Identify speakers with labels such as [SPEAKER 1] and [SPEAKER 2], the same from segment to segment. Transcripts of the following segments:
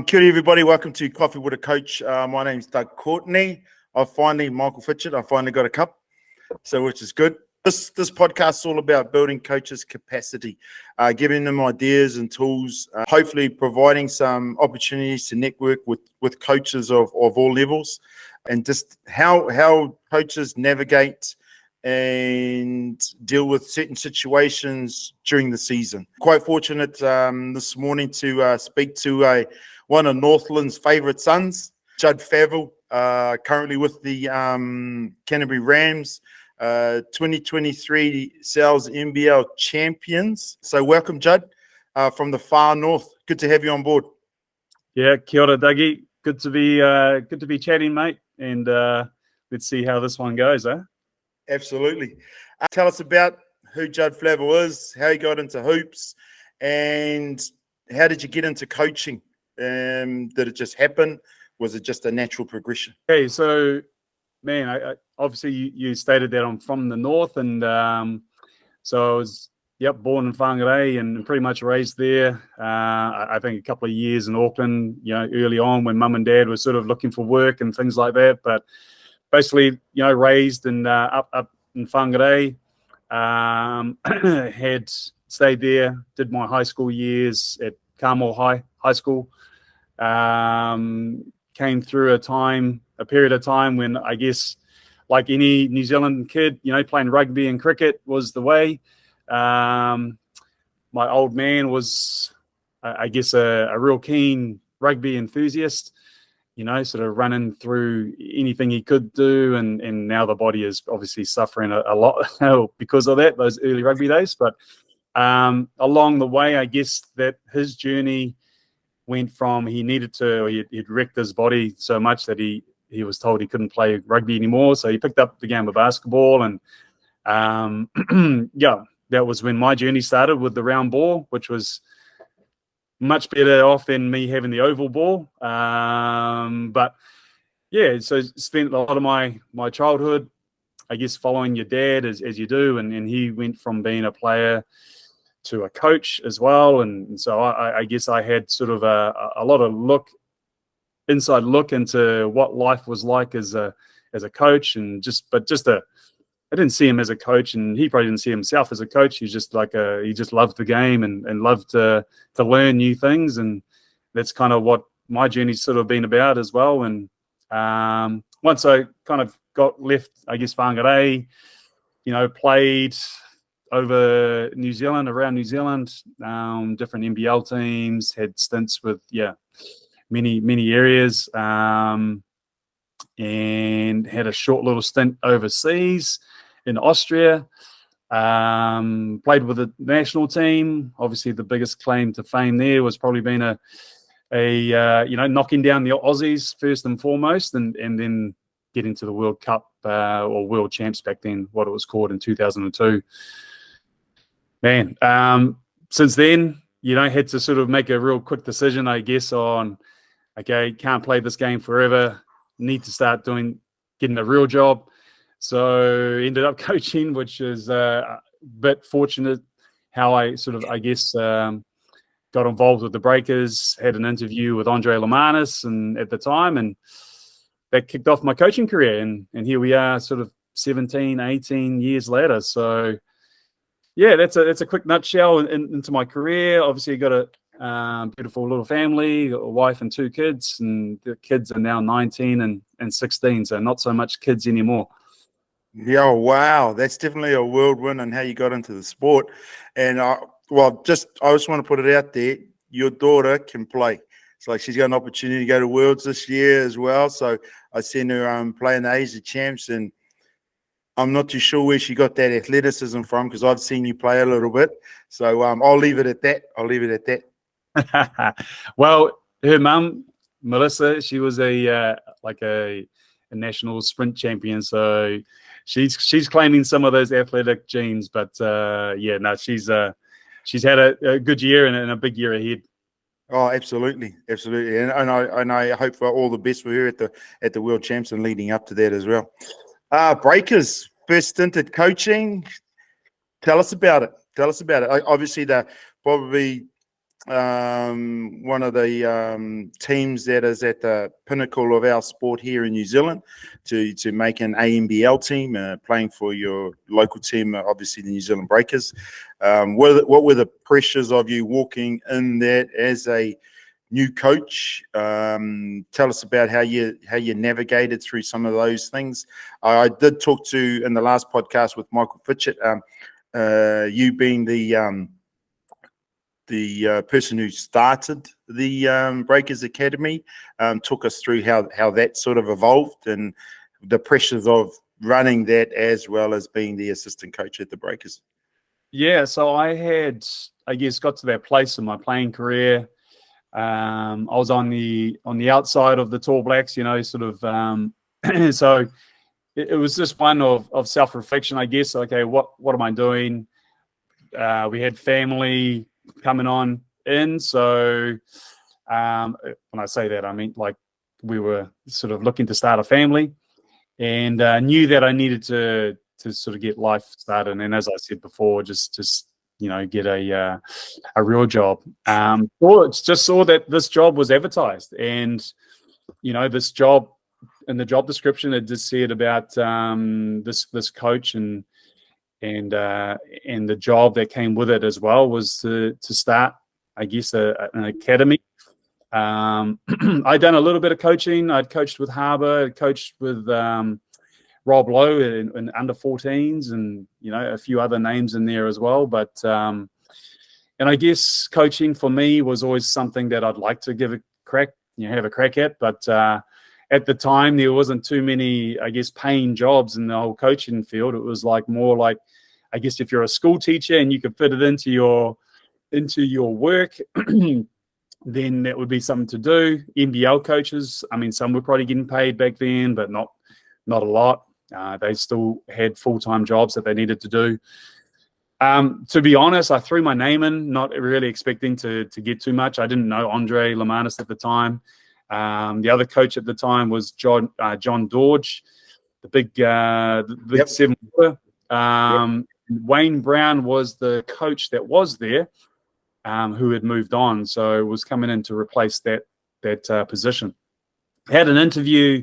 [SPEAKER 1] Kia ora, everybody. Welcome to Coffee with a Coach. My name's Doug Courtney. Michael Fitchett, I finally got a cup, which is good. This podcast is all about building coaches' capacity, giving them ideas and tools, hopefully providing some opportunities to network with coaches of all levels, and just how coaches navigate and deal with certain situations during the season. Quite fortunate this morning to speak to one of Northland's favourite sons, Judd Flavell, currently with the Canterbury Rams, 2023 Sales NBL champions. So welcome, Judd, from the far north. Good to have you on board.
[SPEAKER 2] Yeah, kia ora, Dougie. Good to be chatting, mate. And let's see how this one goes, eh?
[SPEAKER 1] Absolutely. Tell us about who Judd Flavell is, how you got into hoops, and how did you get into coaching? Did it just happen? Was it just a natural progression?
[SPEAKER 2] Okay, so, man, I obviously you stated that I'm from the north, and so I was, born in Whanau and pretty much raised there. I think a couple of years in Auckland, early on when mum and dad were sort of looking for work and things like that, but basically, raised and up in Whangarei, had stayed there, did my high school years at Carmel High School. Came through a period of time when I guess, like any New Zealand kid, playing rugby and cricket was the way. My old man was, I guess, a real keen rugby enthusiast. Sort of running through anything he could do, and now the body is obviously suffering a lot because of that, those early rugby days. But along the way, I guess that his journey went from he'd wrecked his body so much that he was told he couldn't play rugby anymore. So he picked up the game of basketball, and that was when my journey started with the round ball, which was much better off than me having the oval ball. But yeah, so spent a lot of my childhood, I guess, following your dad as you do. And he went from being a player to a coach as well. And so I guess I had sort of a lot of inside look into what life was like as a coach, and I didn't see him as a coach, and he probably didn't see himself as a coach. He just loved the game and loved to learn new things, and that's kind of what my journey's sort of been about as well. And once I kind of got left, I guess, Whangarei, played over around New Zealand, different NBL teams, had stints with many areas, and had a short little stint overseas in Austria. Played with the national team. Obviously, the biggest claim to fame there was probably being a knocking down the Aussies first and foremost, and then getting to the World Cup or World Champs back then, what it was called in 2002. Man, since then, had to sort of make a real quick decision, I guess, on, okay, can't play this game forever, need to start getting a real job. So ended up coaching, which is a bit fortunate how I sort of, I guess, got involved with the Breakers, had an interview with Andre Lamanis at the time, and that kicked off my coaching career. And here we are sort of 17, 18 years later. So yeah, that's a quick nutshell into my career. Obviously, I got a beautiful little family, a wife and 2 kids, and the kids are now 19 and 16, so not so much kids anymore.
[SPEAKER 1] Yeah, wow, that's definitely a whirlwind on how you got into the sport. And I just want to put it out there, your daughter can play. It's like she's got an opportunity to go to Worlds this year as well. So I seen her play in the Asia Champs, and I'm not too sure where she got that athleticism from, because I've seen you play a little bit. So I'll leave it at that.
[SPEAKER 2] Well, her mum, Melissa, she was a national sprint champion, so she's claiming some of those athletic genes. But she's had a good year and a big year ahead.
[SPEAKER 1] Oh, absolutely, and I hope for all the best for her at the World Champs and leading up to that as well. Breakers, first stint at coaching. Tell us about it. Obviously, they're probably one of the teams that is at the pinnacle of our sport here in New Zealand, to make an ANBL team, playing for your local team, obviously the New Zealand Breakers. What were the pressures of you walking in that as a new coach? Tell us about how you navigated through some of those things. I did talk to, in the last podcast with Michael Fitchett, you being the person who started the Breakers Academy, took us through how that sort of evolved and the pressures of running that as well as being the assistant coach at the Breakers.
[SPEAKER 2] Yeah, so I had, I guess, got to that place in my playing career. I was on the outside of the Tall Blacks, sort of. So it was just one of self-reflection, I guess. Okay, what am I doing? We had family coming on in, so when I say that, I mean like we were sort of looking to start a family, and knew that I needed to sort of get life started. And as I said before, just get a real job. Just saw that this job was advertised, and this job, in the job description, it just said about this coach, and the job that came with it as well was to start, I guess, an academy. I'd done a little bit of coaching. I'd coached with Hauora, I'd coached with Rob Lowe in under 14s, and a few other names in there as well. But and I guess coaching for me was always something that I'd like to give a crack, have a crack at. But at the time, there wasn't too many, I guess, paying jobs in the whole coaching field. It was more like, I guess, if you're a school teacher and you could fit it into your work, then that would be something to do. NBL coaches, I mean, some were probably getting paid back then, but not a lot. They still had full-time jobs that they needed to do. To be honest, I threw my name in, not really expecting to get too much. I didn't know Andre Lamanis at the time. The other coach at the time was John Dodge, the big
[SPEAKER 1] Yep.
[SPEAKER 2] 7-footer. Wayne Brown was the coach that was there, who had moved on, so was coming in to replace that position. Had an interview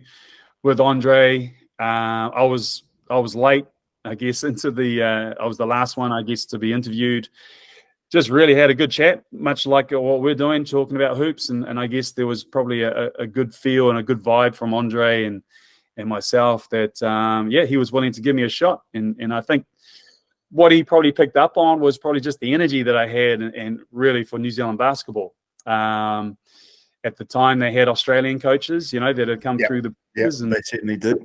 [SPEAKER 2] with Andre. I was late, I guess, into I was the last one, I guess, to be interviewed. Just really had a good chat, much like what we're doing, talking about hoops, and I guess there was probably a good feel and a good vibe from Andre and myself that he was willing to give me a shot, and I think what he probably picked up on was probably just the energy that I had, and really for New Zealand basketball. At the time, they had Australian coaches, that had come through the business, and
[SPEAKER 1] they certainly did.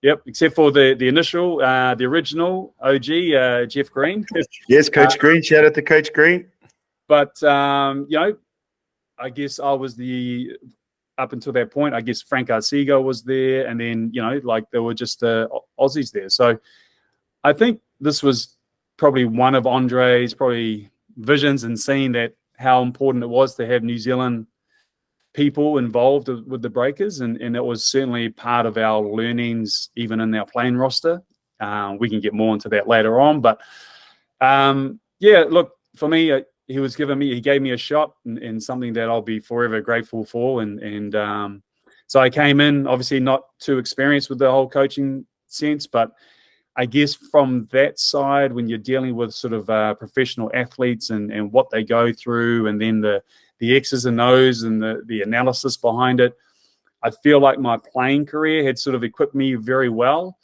[SPEAKER 2] Yep, except for the initial, the original OG, Jeff Green.
[SPEAKER 1] Yes, Coach Green. Shout out to Coach Green.
[SPEAKER 2] But I guess I was up until that point, I guess Frank Arcego was there, and then there were just Aussies there. So I think this was probably one of Andre's visions, and seeing that how important it was to have New Zealand people involved with the Breakers, and it was certainly part of our learnings, even in our playing roster. We can get more into that later on, but look, for me, he gave me a shot, and something that I'll be forever grateful for. And so I came in, obviously not too experienced with the whole coaching sense, but I guess from that side, when you're dealing with sort of professional athletes and what they go through, and then the X's and O's and the analysis behind it, I feel like my playing career had sort of equipped me very well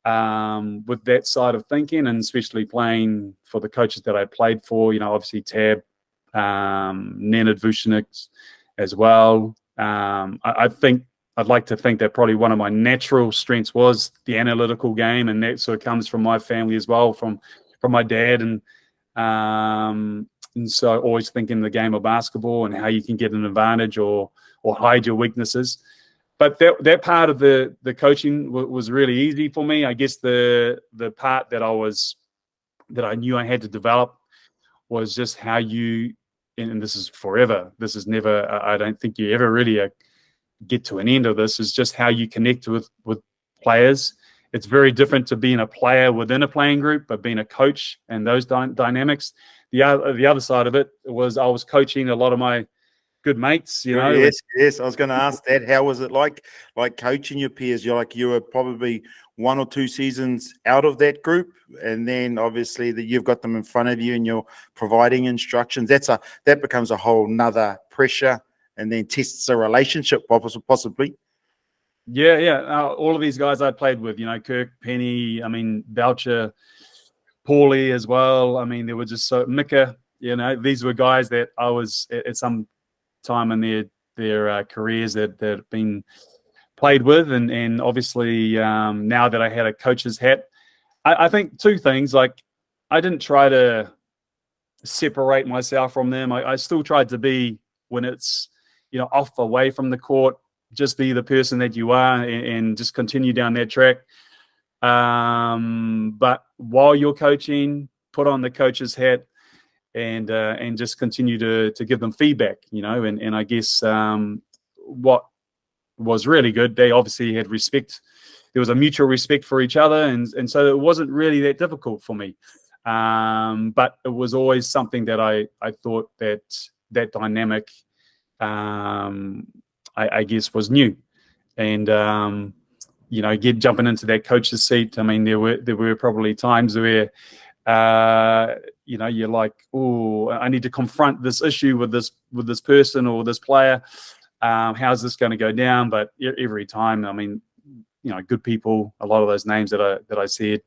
[SPEAKER 2] with that side of thinking, and especially playing for the coaches that I played for, obviously Tab, Nenad Vucinic as well. I'd like to think that probably one of my natural strengths was the analytical game, and that sort of comes from my family as well, from my dad, and so always thinking the game of basketball and how you can get an advantage or hide your weaknesses. But that part of the coaching was really easy for me. I guess the part that I knew I had to develop was just how you, and this is forever, this is never, I don't think you ever really get to an end of this, is just how you connect with players. It's very different to being a player within a playing group, but being a coach and those dynamics, the other side of it was I was coaching a lot of my good mates, you know.
[SPEAKER 1] Yes. I was going to ask that. How was it like coaching your peers? You were probably 1 or 2 seasons out of that group, and then obviously that you've got them in front of you and you're providing instructions. That becomes a whole nother pressure, and then tests a relationship possibly.
[SPEAKER 2] Yeah. All of these guys I played with, you know, Kirk, Penny, I mean, Boucher, Paulie as well. I mean, there were just so Mika, you know, these were guys that I was at some time in their careers that have been played with, and obviously now that I had a coach's hat, I think 2 things. Like, I didn't try to separate myself from them. I still tried to be, when it's, you know, off away from the court, just be the person that you are and just continue down that track. But while you're coaching, put on the coach's hat and just continue to give them feedback, you know, and I guess what was really good, they obviously had respect. There was a mutual respect for each other, and so it wasn't really that difficult for me. But it was always something that I thought that dynamic, I guess, was new. And you know, jumping into that coach's seat, I mean, there were probably times where you know, you're like, oh, I need to confront this issue with this person or this player. How's this going to go down? But every time, I mean, you know, good people, a lot of those names that I said,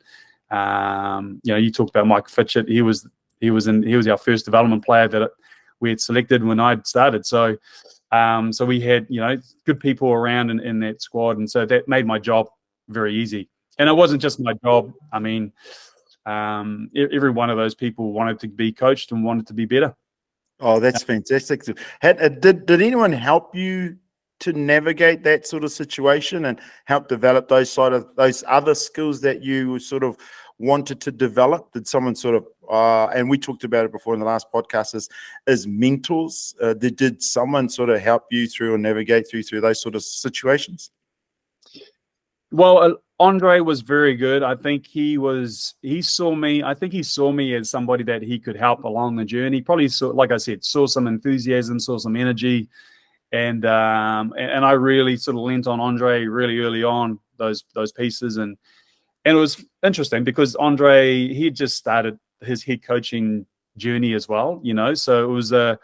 [SPEAKER 2] you know, you talked about Mike Fitchett. He was our first development player that we had selected when I'd started. So we had, you know, good people around in that squad, and so that made my job very easy. And it wasn't just my job. I mean, every one of those people wanted to be coached and wanted to be better.
[SPEAKER 1] Oh, that's fantastic. Did anyone help you to navigate that sort of situation and help develop those other skills that you sort of wanted to develop? Did someone sort of, and we talked about it before in the last podcast, is mentors? Did someone sort of help you through or navigate through those sort of situations?
[SPEAKER 2] Well, Andre was very good. I think he saw me as somebody that he could help along the journey. Probably saw, like I said, saw some enthusiasm, saw some energy. And I really sort of lent on Andre really early on, those pieces. And it was interesting because Andre, he had just started his head coaching journey as well, you know. So it was I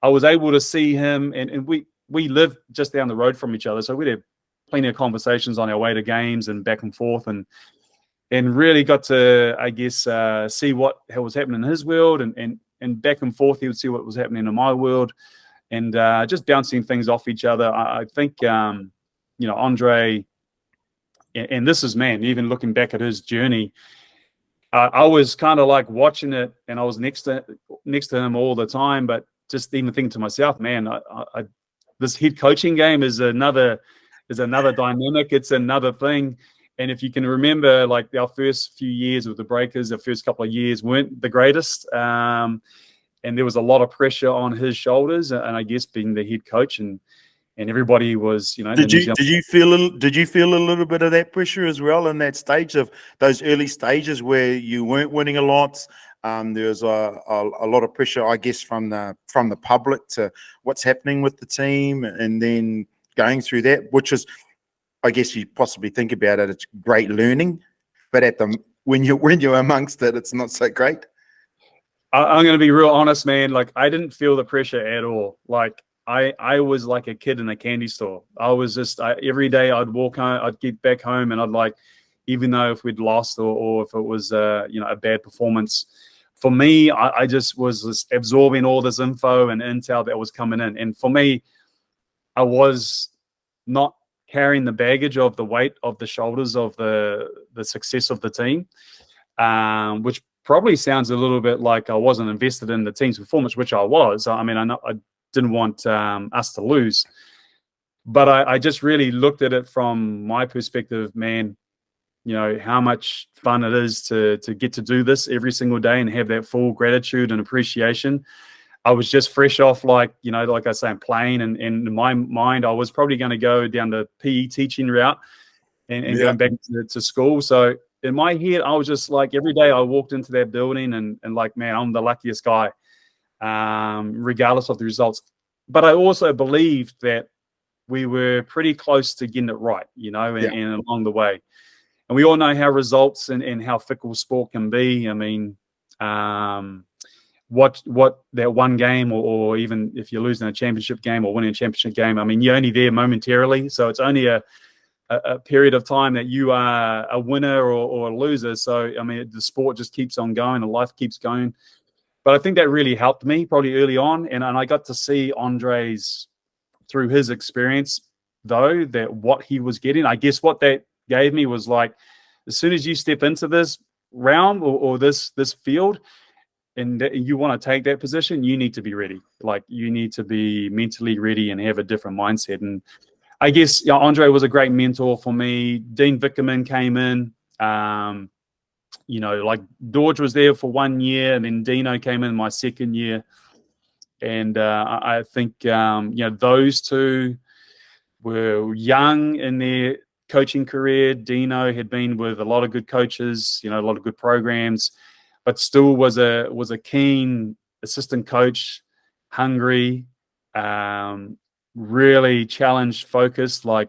[SPEAKER 2] was able to see him, and we lived just down the road from each other. So we'd have plenty of conversations on our way to games and back and forth, and really got to, I guess, see what was happening in his world, and back and forth, he would see what was happening in my world, and just bouncing things off each other. I think, you know, Andre, and this is, man, even looking back at his journey, I was kind of like watching it, and I was next to him all the time, but just even thinking to myself, man, this head coaching game is another dynamic. It's another thing. And if you can remember, like, our first few years with the Breakers, the first couple of years weren't the greatest. And there was a lot of pressure on his shoulders, and I guess being the head coach, and everybody was, you know. Did
[SPEAKER 1] you feel a little bit of that pressure as well in that stage, of those early stages where you weren't winning a lot? There was a lot of pressure, I guess, from the public to what's happening with the team, and then going through that, which is, I guess, you possibly think about it, it's great learning, but when you're amongst it, it's not so great.
[SPEAKER 2] I'm going to be real honest, man. Like, I didn't feel the pressure at all. Like, I was like a kid in a candy store. I was just, every day I'd walk home, I'd get back home, and I'd, like, even though if we'd lost or if it was, you know, a bad performance, for me, I just was just absorbing all this info and intel that was coming in. And for me, I was not carrying the baggage of the weight of the shoulders of the success of the team, which probably sounds a little bit like I wasn't invested in the team's performance, which I was. I mean, I didn't want us to lose, but I just really looked at it from my perspective, man. You know, how much fun it is to get to do this every single day and have that full gratitude and appreciation. I was just fresh off, like, you know, like I say, I'm playing, and in my mind, I was probably going to go down the PE teaching route and going back to school. So in my head, I was just like, every day I walked into that building and like, man, I'm the luckiest guy, regardless of the results. But I also believed that we were pretty close to getting it right, you know, and along the way. And we all know how results and how fickle sport can be. I mean, what that one game, or even if you're losing a championship game or winning a championship game, I mean, you're only there momentarily. So it's only a period of time that you are a winner or a loser. So, I mean, the sport just keeps on going, the life keeps going. But I think that really helped me probably early on. And I got to see Andre's, through his experience, though, that what he was getting, I guess what that gave me was like, as soon as you step into this realm or this field, and you want to take that position, you need to be ready. Like, you need to be mentally ready and have a different mindset. And I guess, you know, Andre was a great mentor for me. Dean Vickerman came in. You know, like George was there for 1 year, and then Dino came in my second year. And I think, you know, those two were young in their coaching career. Dino had been with a lot of good coaches, you know, a lot of good programs, but still was a keen assistant coach, hungry, really challenge focused. Like,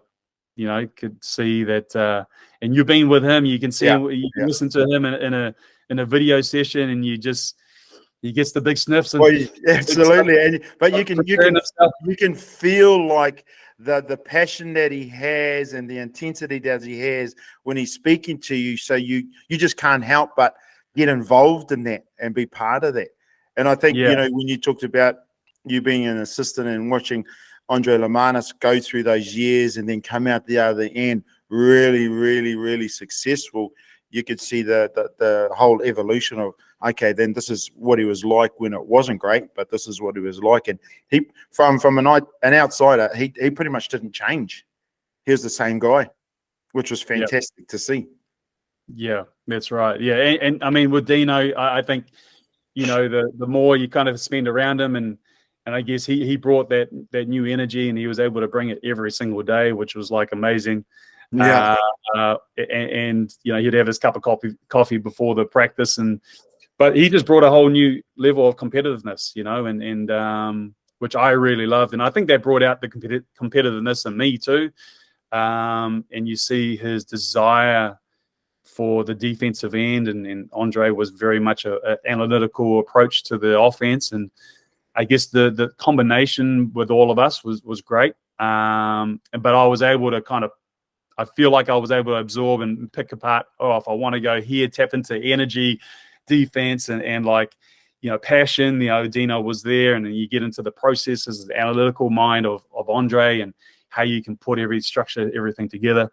[SPEAKER 2] you know, could see that. And you've been with him, you can see him, you can listen to him in a video session, and he gets the big sniffs. And
[SPEAKER 1] absolutely, but you can feel like the passion that he has and the intensity that he has when he's speaking to you. So you just can't help but get involved in that and be part of that. And I think, you know, when you talked about you being an assistant and watching Andre Lamanis go through those years and then come out the other end really, really, really successful, you could see the whole evolution of, okay, then this is what he was like when it wasn't great, but this is what he was like. And he, from an outsider, he pretty much didn't change. He was the same guy, which was fantastic to see. Yeah,
[SPEAKER 2] that's right. Yeah, and I mean, with Dino, I think, you know, the more you kind of spend around him, and I guess he brought that new energy, and he was able to bring it every single day, which was like amazing.
[SPEAKER 1] Yeah.
[SPEAKER 2] And you know, he'd have his cup of coffee before the practice, but he just brought a whole new level of competitiveness, you know, and which I really loved, and I think that brought out the competitiveness in me too. And you see his desire for the defensive end, and Andre was very much an analytical approach to the offense, and I guess the combination with all of us was great. But I was able to I feel like I was able to absorb and pick apart, if I want to go here, tap into energy, defense, and like, you know, passion. You know, Dino was there, and then you get into the processes, the analytical mind of Andre, and how you can put everything together.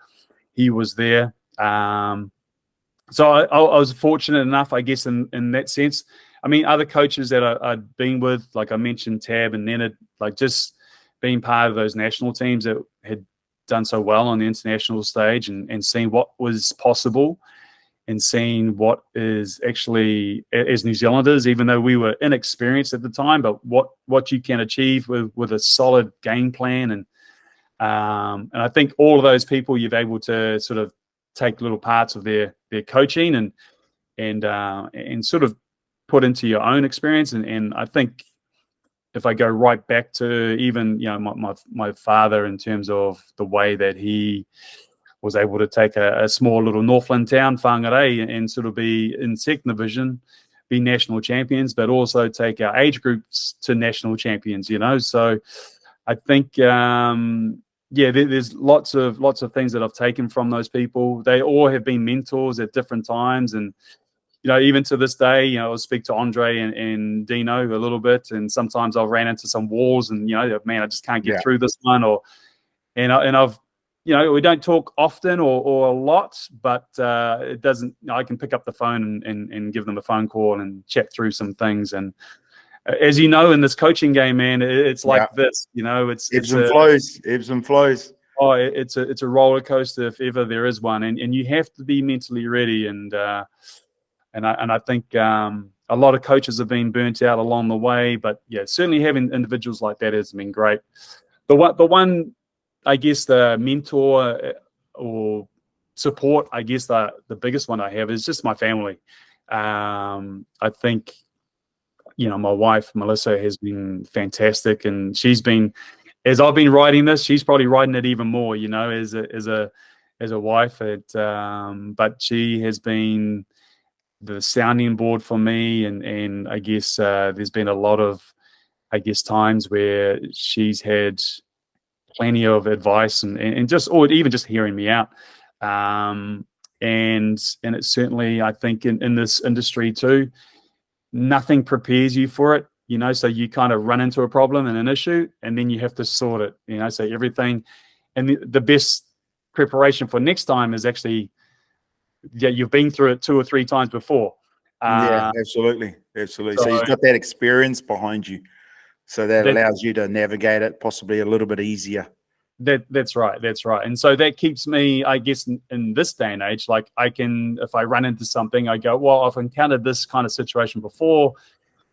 [SPEAKER 2] He was there. So I was fortunate enough, I guess, in that sense. I mean, other coaches that I'd been with, like I mentioned, Tab and Nenad, like just being part of those national teams that had done so well on the international stage, and seeing what was possible, and seeing what is actually, as New Zealanders, even though we were inexperienced at the time, but what you can achieve with a solid game plan. And I think all of those people, you've able to sort of take little parts of their coaching and sort of put into your own experience. And I think if I go right back to even, you know, my father, in terms of the way that he was able to take a small little Northland town, Whangarei, and sort of be in second division, be national champions, but also take our age groups to national champions, you know. So I think, there's lots of things that I've taken from those people. They all have been mentors at different times. And, you know, even to this day, you know, I'll speak to Andre and Dino a little bit, and sometimes I've ran into some walls, and, you know, man, I just can't get through this one. And I've, you know, we don't talk often or a lot, but it doesn't, you know, I can pick up the phone and give them a phone call and chat through some things. And as you know, in this coaching game, man, it's like this, you know, it's ebbs and flows. Oh, it's a roller coaster, if ever there is one, and you have to be mentally ready. And I think a lot of coaches have been burnt out along the way, but certainly having individuals like that has been great. The one, I guess, the mentor or support, I guess the biggest one I have is just my family. I think, my wife, Melissa, has been fantastic, and she's been, as I've been writing this, she's probably writing it even more, as a wife. But she has been the sounding board for me, and I guess there's been a lot of, times where she's had plenty of advice and just, or even just hearing me out. And it's certainly, I think, in this industry too, nothing prepares you for it, so you kind of run into a problem and an issue, and then you have to sort it, so everything. And the best preparation for next time is actually, you've been through it 2 or 3 times before.
[SPEAKER 1] Yeah, absolutely. So you've got that experience behind you. So that allows you to navigate it possibly a little bit easier.
[SPEAKER 2] That's right. And so that keeps me, I guess, in this day and age, like I can, if I run into something, I go, well, I've encountered this kind of situation before,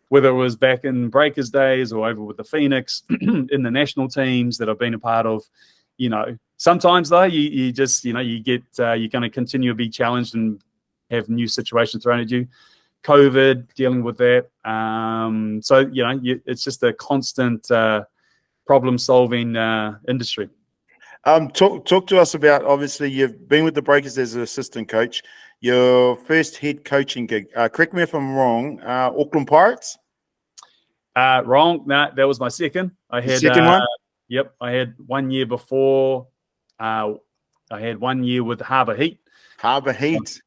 [SPEAKER 2] whether it was back in Breakers days or over with the Phoenix in the national teams that I've been a part of. Sometimes though, you just, you get, you're going to continue to be challenged and have new situations thrown at you. COVID, dealing with that. So, it's just a constant problem-solving industry.
[SPEAKER 1] Talk to us about, obviously, you've been with the Breakers as an assistant coach. Your first head coaching gig, correct me if I'm wrong, Auckland Pirates?
[SPEAKER 2] Wrong. No, that was my second. I had
[SPEAKER 1] second one?
[SPEAKER 2] Yep, I had 1 year before. I had 1 year with Harbour Heat.
[SPEAKER 1] Harbour Heat.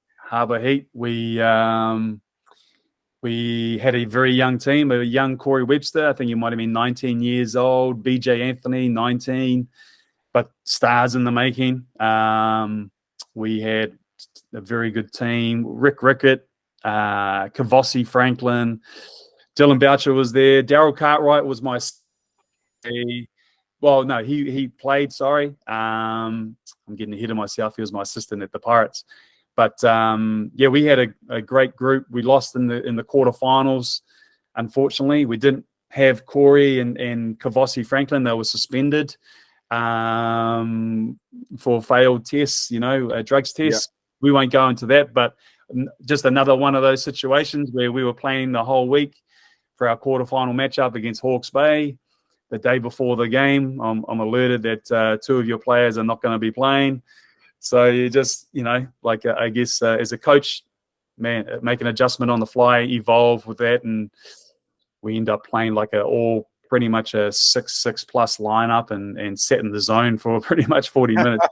[SPEAKER 2] We had a very young team, a young Corey Webster. I think he might have been 19 years old. BJ Anthony, 19, but stars in the making. We had a very good team. Rick Rickett, Kavossi Franklin, Dylan Boucher was there. Daryl Cartwright was my. Well, no, he played. Sorry, I'm getting ahead of myself. He was my assistant at the Pirates. But we had a great group. We lost in the quarterfinals. Unfortunately, we didn't have Corey and Kavossi Franklin. They were suspended for failed tests, drugs tests. Yeah. We won't go into that, but just another one of those situations where we were playing the whole week for our quarterfinal matchup against Hawke's Bay. The day before the game, I'm alerted that 2 of your players are not going to be playing. So you just, I guess as a coach, man, make an adjustment on the fly, evolve with that. And we end up playing like pretty much a 6-6+ lineup and set in the zone for pretty much 40 minutes.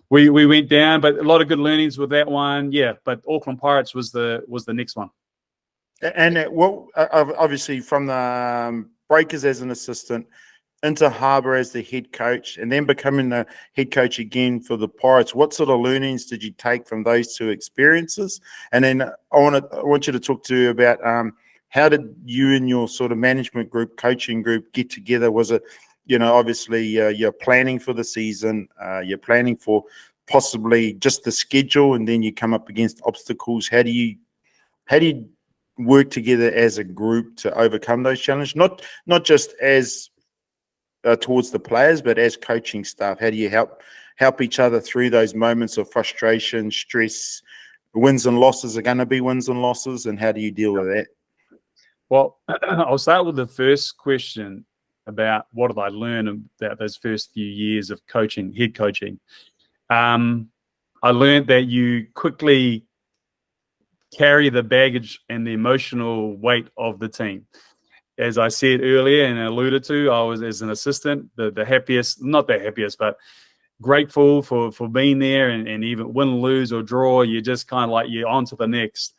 [SPEAKER 2] We went down, but a lot of good learnings with that one. Yeah, but Auckland Pirates was the next one.
[SPEAKER 1] And obviously from the Breakers as an assistant into Harbour as the head coach, and then becoming the head coach again for the Pirates, what sort of learnings did you take from those 2 experiences? And then I want you to talk to about how did you and your sort of management group, coaching group get together? Was it, obviously you're planning for the season, you're planning for possibly just the schedule, and then you come up against obstacles. How do you work together as a group to overcome those challenges? Not just as towards the players, but as coaching staff. How do you help each other through those moments of frustration, stress? Wins and losses are going to be wins and losses, and how do you deal with that?
[SPEAKER 2] Well, I'll start with the first question about what did I learn about those first few years of coaching, head coaching. I learned that you quickly carry the baggage and the emotional weight of the team. As I said earlier and alluded to, I was, as an assistant, the happiest, not the happiest, but grateful for being there, and even win, lose, or draw, you're just kind of like, you're on to the next.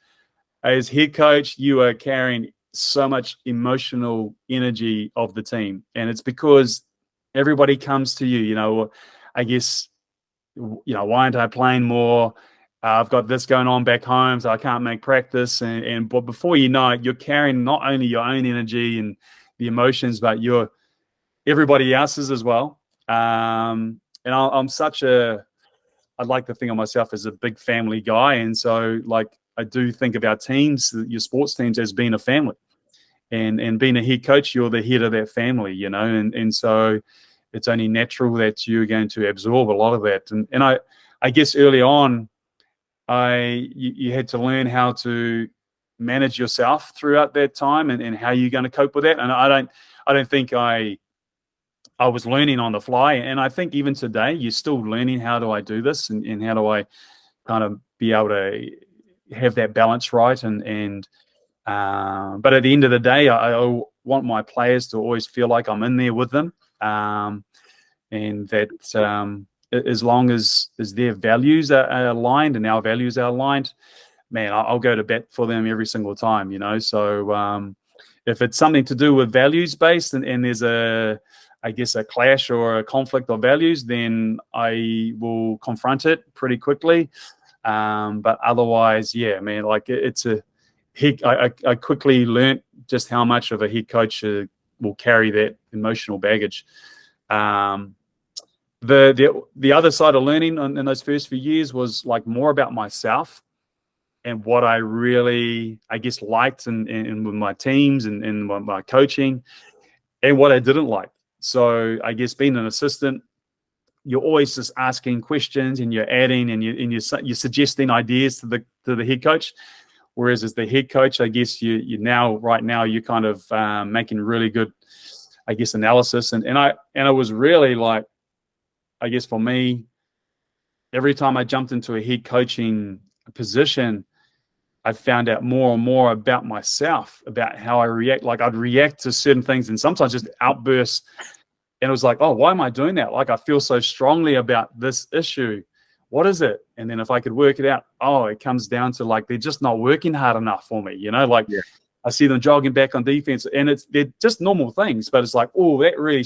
[SPEAKER 2] As head coach, you are carrying so much emotional energy of the team. And it's because everybody comes to you, I guess, why aren't I playing more? I've got this going on back home, so I can't make practice. But before you know it, you're carrying not only your own energy and the emotions, but everybody else's as well. And I'd like to think of myself as a big family guy. And so, I do think of our teams, your sports teams, as being a family. And being a head coach, you're the head of that family, and so it's only natural that you're going to absorb a lot of that. And I guess early on, you had to learn how to manage yourself throughout that time, and how you're going to cope with that. And I don't think I was learning on the fly. And I think even today, you're still learning, how do I do this, and how do I kind of be able to have that balance right. But at the end of the day, I want my players to always feel like I'm in there with them, and that as long as their values are aligned and our values are aligned, man, I'll go to bat for them every single time, So if it's something to do with values based, and there's a clash or a conflict of values, then I will confront it pretty quickly. But otherwise, yeah, man, like it's a head. I quickly learnt just how much of a head coach will carry that emotional baggage. The other side of learning in those first few years was like more about myself and what I really, liked and with my teams and my coaching, and what I didn't like. So I guess being an assistant, you're always just asking questions, and you're adding, and you're suggesting ideas to the head coach. Whereas as the head coach, I guess right now you're kind of making really good, analysis. And it was really like, for me, every time I jumped into a head coaching position, I found out more and more about myself, about how I react. Like I'd react to certain things and sometimes just outbursts. And it was like, oh, why am I doing that? Like I feel so strongly about this issue. What is it? And then if I could work it out, it comes down to like, they're just not working hard enough for me. Yeah. I see them jogging back on defense, and they're just normal things, but it's like, oh, that really,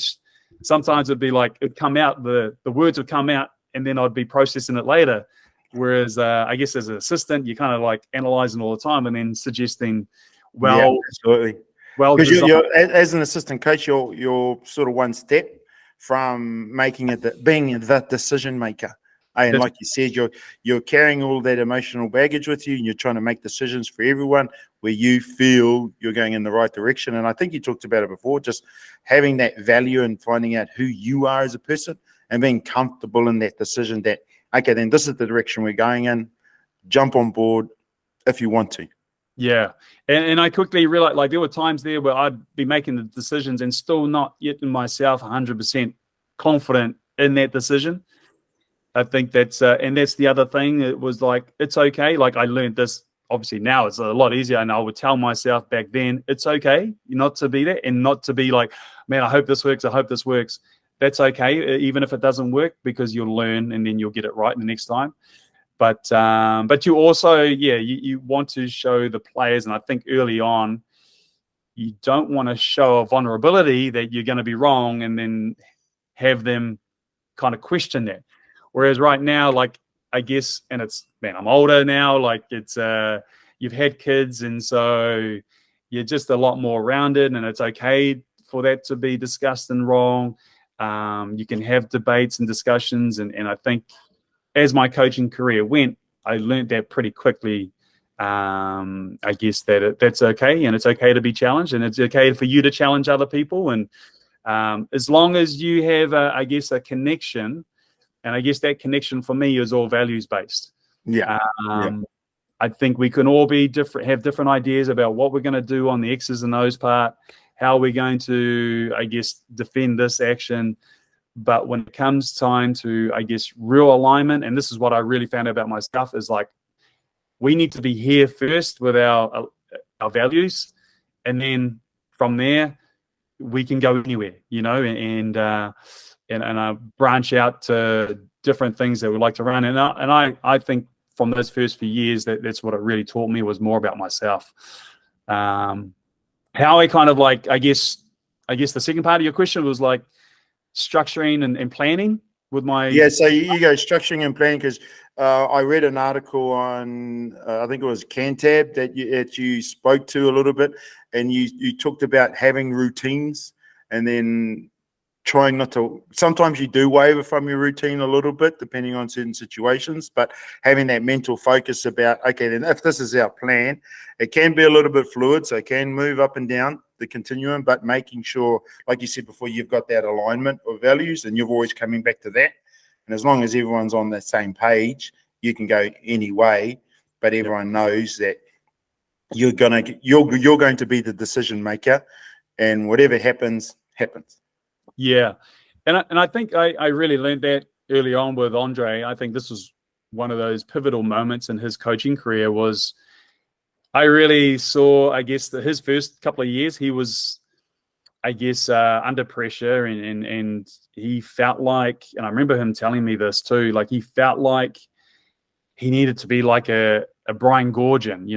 [SPEAKER 2] sometimes it'd be like, it'd come out, the words would come out, and then I'd be processing it later. Whereas as an assistant, you're kind of like analyzing all the time and then suggesting,
[SPEAKER 1] absolutely.
[SPEAKER 2] Well,
[SPEAKER 1] because you're as an assistant coach, you're sort of one step from making it being the decision maker. And like you said, you're carrying all that emotional baggage with you, and you're trying to make decisions for everyone where you feel you're going in the right direction. And I think you talked about it before, just having that value and finding out who you are as a person and being comfortable in that decision that, okay, then this is the direction we're going in. Jump on board if you want to.
[SPEAKER 2] Yeah. And I quickly realized, like, there were times there where I'd be making the decisions and still not yet in myself 100% confident in that decision. I think that's the other thing. It was like, it's okay. Like I learned this, obviously now it's a lot easier. And I would tell myself back then, it's okay not to be there and not to be like, man, I hope this works. I hope this works. That's okay. Even if it doesn't work, because you'll learn and then you'll get it right the next time. But you also, you want to show the players. And I think early on, you don't want to show a vulnerability that you're going to be wrong and then have them kind of question that. Whereas right now, like, I guess, and it's, man, I'm older now, like it's, you've had kids, and so you're just a lot more rounded, and it's okay for that to be discussed and wrong. You can have debates and discussions, and I think as my coaching career went, I learned that pretty quickly. I guess that that's okay, and it's okay to be challenged, and it's okay for you to challenge other people, and as long as you have, a connection. And I guess that connection for me is all values based.
[SPEAKER 1] Yeah.
[SPEAKER 2] I think we can all be different, have different ideas about what we're going to do on the X's and O's part, how we're going to, defend this action. But when it comes time to, real alignment, and this is what I really found out about my stuff, is like, we need to be here first with our values. And then from there, we can go anywhere, and I branch out to different things that we like to run. And I think from those first few years, that's what it really taught me, was more about myself. How I kind of like, I guess the second part of your question was like structuring and planning with my...
[SPEAKER 1] Yeah, so you go structuring and planning, because I read an article on, I think it was Cantab that you spoke to a little bit, and you talked about having routines and then trying not to, sometimes you do waver from your routine a little bit depending on certain situations, but having that mental focus about, okay, then if this is our plan, it can be a little bit fluid, so it can move up and down the continuum, but making sure, like you said before, you've got that alignment of values and you're always coming back to that. And as long as everyone's on the same page, you can go any way, but everyone knows that you're going to be the decision maker, and whatever happens.
[SPEAKER 2] Yeah. And I think I really learned that early on with Andre. I think this was one of those pivotal moments in his coaching career. Was I really saw, I guess, that his first couple of years, he was, I guess, under pressure, and he felt like, and I remember him telling me this too, like he felt like he needed to be like a Brian Gorgian,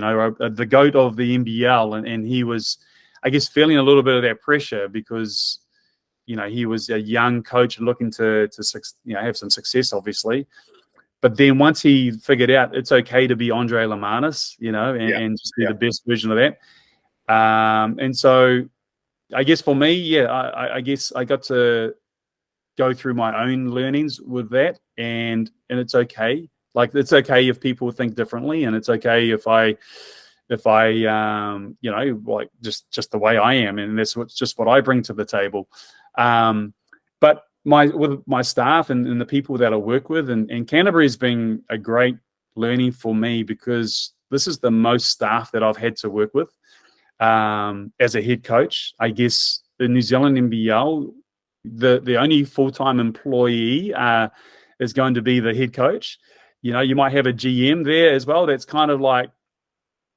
[SPEAKER 2] the GOAT of the NBL, and he was, I guess, feeling a little bit of that pressure because, he was a young coach looking to have some success, obviously. But then once he figured out it's okay to be Andre Lamanis, and just be the best version of that. And so I guess for me, I guess I got to go through my own learnings with that, and it's okay. Like, it's okay if people think differently, and it's okay if I like just the way I am, and that's just what I bring to the table. But with my staff and the people that I work with, and Canterbury has been a great learning for me, because this is the most staff that I've had to work with as a head coach. I guess the New Zealand NBL, the only full-time employee is going to be the head coach. You might have a GM there as well that's kind of like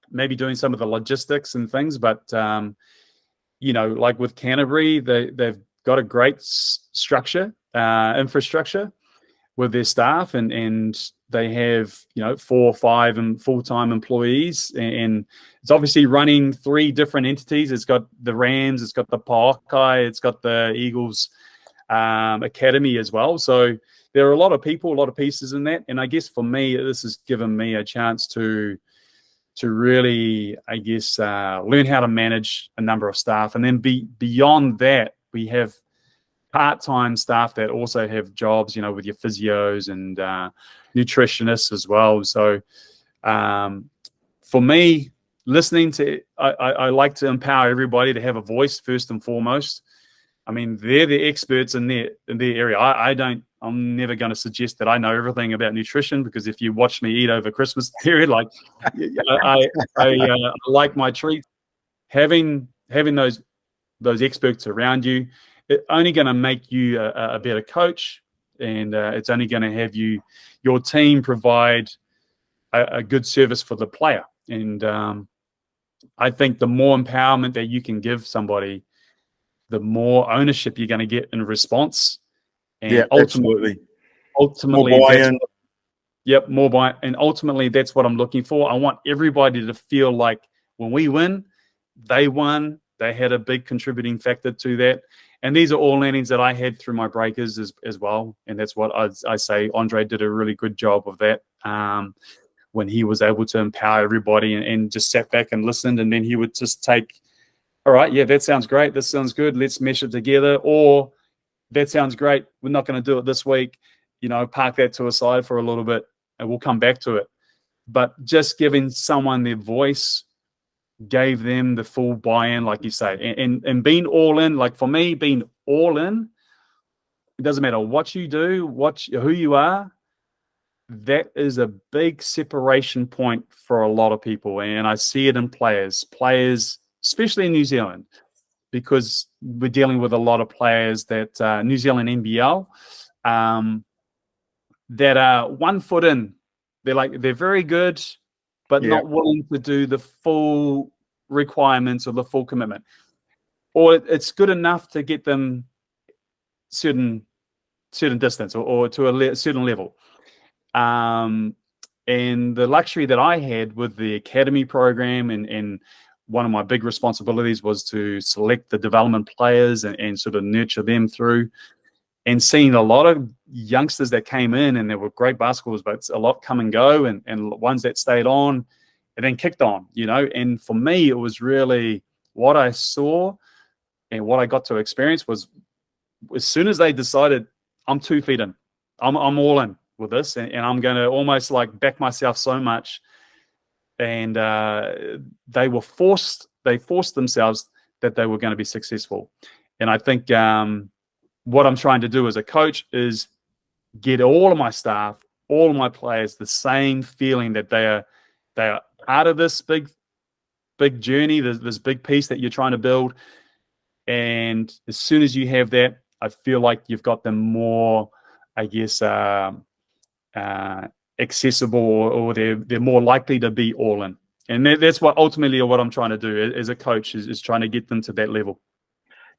[SPEAKER 2] maybe doing some of the logistics and things, but like with Canterbury, they've got a great structure, infrastructure with their staff, and they have 4 or 5 full-time employees, and it's obviously running 3 different entities. It's got the Rams, it's got the Paokai, it's got the Eagles Academy as well. So there are a lot of people, a lot of pieces in that, and I guess for me, this has given me a chance to really, I guess, learn how to manage a number of staff. And then beyond that, we have part-time staff that also have jobs, with your physios and nutritionists as well. So for me, listening to, I like to empower everybody to have a voice first and foremost. I mean, they're the experts in their area. I'm never going to suggest that I know everything about nutrition, because if you watch me eat over Christmas period, like I like my treats. Having those experts around you, it's only going to make you a better coach, and it's only going to have your team provide a good service for the player. And I think the more empowerment that you can give somebody, the more ownership you're going to get in response. And ultimately, more buy-in. More buy-in. And ultimately, that's what I'm looking for. I want everybody to feel like when we win, they won. They had a big contributing factor to that. And these are all learnings that I had through my breakers as well. And that's what I say. Andre did a really good job of that when he was able to empower everybody and just sat back and listened. And then he would just take, all right, yeah, that sounds great. This sounds good. Let's mesh it together. Or that sounds great. We're not going to do it this week. Park that to a side for a little bit and we'll come back to it. But just giving someone their voice gave them the full buy-in, like you say, and being all in. Like for me, being all in, it doesn't matter what you do, who you are. That is a big separation point for a lot of people, and I see it in players, especially in New Zealand, because we're dealing with a lot of players that New Zealand NBL that are 1 foot in. They're very good, but not willing to do the full requirements or the full commitment. Or it's good enough to get them certain distance or to a certain level. And the luxury that I had with the academy program, and one of my big responsibilities was to select the development players and sort of nurture them through. And seeing a lot of youngsters that came in, and there were great basketballers, but a lot come and go, and ones that stayed on and then kicked on, And for me, it was really what I saw and what I got to experience was, as soon as they decided, I'm 2 feet in, I'm all in with this, and I'm going to almost like back myself so much. And they forced themselves that they were going to be successful. And I think what I'm trying to do as a coach is get all of my staff, all of my players, the same feeling that they are part of this big journey, this big piece that you're trying to build. And as soon as you have that, I feel like you've got them more, I guess, accessible, or they're more likely to be all in. And that's what ultimately what I'm trying to do as a coach is trying to get them to that level.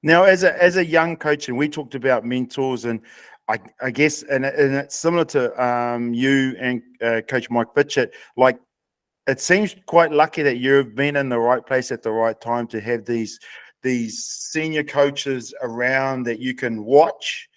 [SPEAKER 1] Now, as a young coach, and we talked about mentors, and I guess, and it's similar to you and Coach Mike Fitchett. Like, it seems quite lucky that you've been in the right place at the right time to have these senior coaches around that you can watch.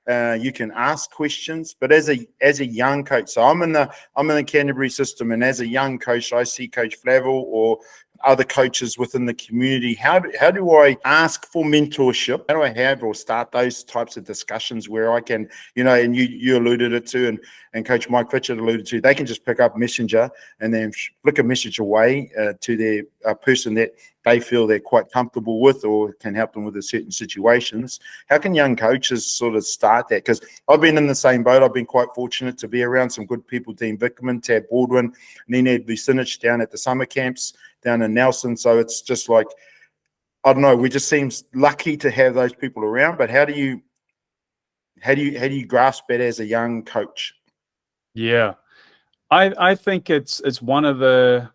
[SPEAKER 1] You can ask questions, but as a young coach, so I'm in the Canterbury system, and as a young coach, I see Coach Flavell or other coaches within the community. How do I ask for mentorship? How do I have or start those types of discussions where I can, and you alluded it to, and Coach Mike Fitchett alluded to, they can just pick up Messenger and then flick a message away to their person that they feel they're quite comfortable with or can help them with certain situations. How can young coaches sort of start that? Because I've been in the same boat. I've been quite fortunate to be around some good people, Dean Vickman, Tab Baldwin, Nene Vucinic down at the summer camps down in Nelson. So it's just like, I don't know, we just seem lucky to have those people around. But how do you grasp it as a young coach?
[SPEAKER 2] Yeah, I think it's one of the,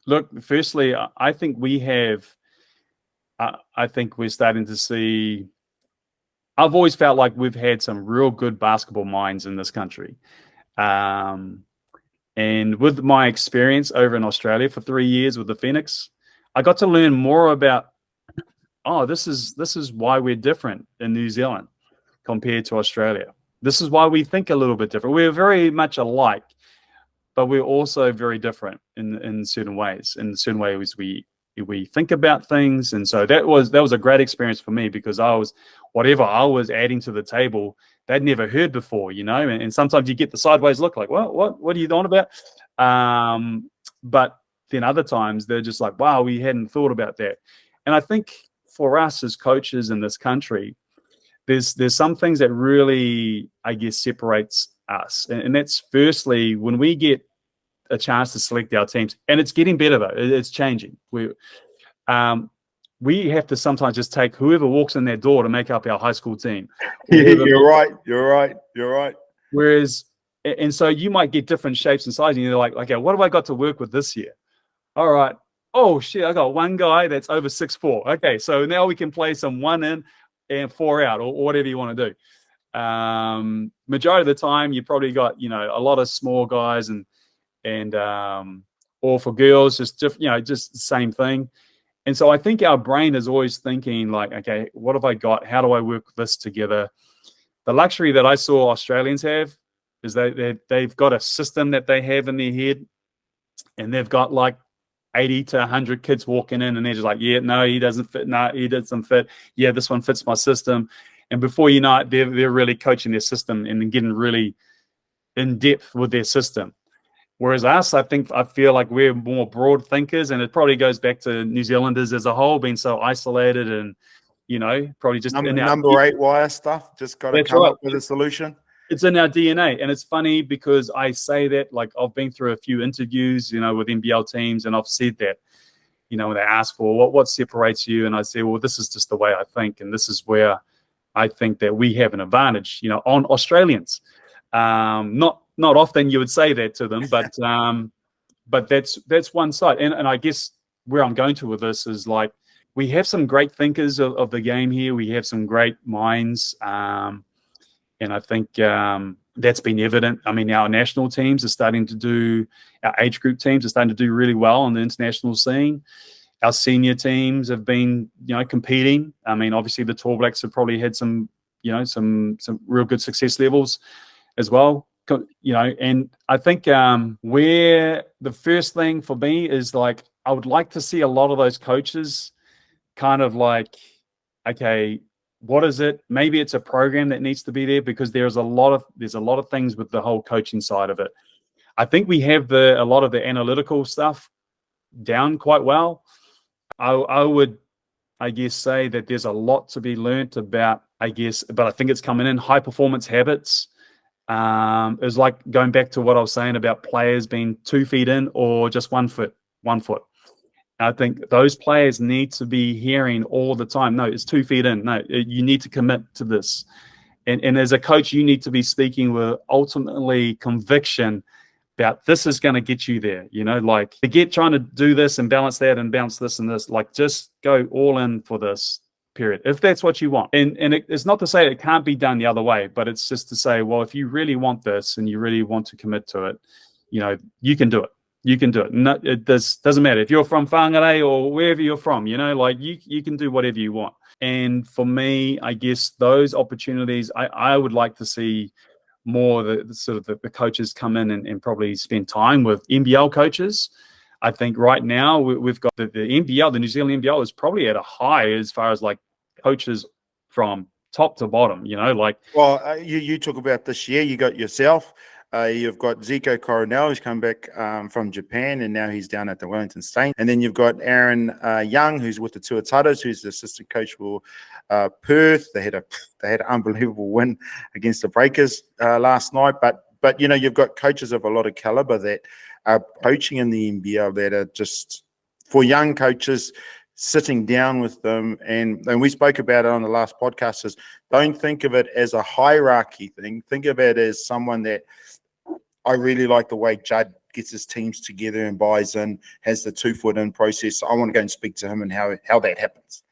[SPEAKER 2] look, firstly, I think we have, I think we're starting to see, I've always felt like we've had some real good basketball minds in this country. And with my experience over in Australia for 3 years with the Phoenix, I got to learn more about, this is why we're different in New Zealand compared to Australia. This is why we think a little bit different. We're very much alike, but we're also very different in certain ways. In certain ways, we think about things, and so that was a great experience for me, because whatever I was adding to the table, they'd never heard before, and sometimes you get the sideways look like, what are you on about? But then other times they're just like, wow, we hadn't thought about that. And I think for us as coaches in this country, there's some things that really, I guess, separates us. And that's firstly, when we get a chance to select our teams, and it's getting better though, it's changing. We have to sometimes just take whoever walks in that door to make up our high school team.
[SPEAKER 1] You're right.
[SPEAKER 2] Whereas, and so you might get different shapes and sizes, and you're like, okay, what have I got to work with this year? All right. Oh shit, I got one guy that's over 6'4". Okay, so now we can play some 1 in and 4 out, or whatever you want to do. Majority of the time, you probably got a lot of small guys, and or for girls, just just the same thing. And so I think our brain is always thinking like, okay, what have I got? How do I work this together? The luxury that I saw Australians have is they've got a system that they have in their head, and they've got like 80 to 100 kids walking in, and they're just like, yeah, no, he doesn't fit. No, he doesn't fit. Yeah, this one fits my system. And before you know it, they're really coaching their system and getting really in depth with their system. Whereas us, I feel like we're more broad thinkers, and it probably goes back to New Zealanders as a whole being so isolated, and probably just
[SPEAKER 1] number 8 wire stuff. Just got to come up with a solution.
[SPEAKER 2] It's in our DNA. And it's funny because I say that, like, I've been through a few interviews, with NBL teams, and I've said that, when they ask for what separates you, and I say, well, this is just the way I think, and this is where I think that we have an advantage, on Australians. Not often you would say that to them, but that's one side. And I guess where I'm going to with this is, like, we have some great thinkers of the game here. We have some great minds. And I think that's been evident. I mean, our national teams are starting to do, our age group teams are starting to do really well on the international scene. Our senior teams have been, competing. I mean, obviously the Tall Blacks have probably had some real good success levels as well. And I think where the first thing for me is, like, I would like to see a lot of those coaches kind of like, okay, what is it? Maybe it's a program that needs to be there, because there's a lot of things with the whole coaching side of it. I think we have a lot of the analytical stuff down quite well. I would, I guess, say that there's a lot to be learnt about, but I think it's coming in high performance habits. It was like going back to what I was saying about players being 2 feet in or just 1 foot. I think those players need to be hearing all the time, no, it's 2 feet in. No, you need to commit to this. And as a coach, you need to be speaking with ultimately conviction about this is going to get you there. Like trying to do this and balance that and balance this and this, like just go all in for this period, if that's what you want. And it's not to say it can't be done the other way, but it's just to say, well, if you really want this and you really want to commit to it, you can do it. You can do it. No, it doesn't matter if you're from Whanau or wherever you're from, like you can do whatever you want. And for me, I guess those opportunities, I would like to see more the coaches come in and probably spend time with NBL coaches. I think right now we've got the NBL, the New Zealand NBL is probably at a high as far as like coaches from top to bottom,
[SPEAKER 1] Well, you talk about this year, you got yourself. You've got Zico Coronel, who's come back from Japan, and now he's down at the Wellington State. And then you've got Aaron Young, who's with the Tuataras, who's the assistant coach for Perth. They had an unbelievable win against the Breakers last night. But you've got coaches of a lot of caliber that are coaching in the NBL that are just, for young coaches, sitting down with them. And we spoke about it on the last podcast, is don't think of it as a hierarchy thing. Think of it as someone that, I really like the way Judd gets his teams together and buys in, has the 2 foot in process. I want to go and speak to him and how that happens.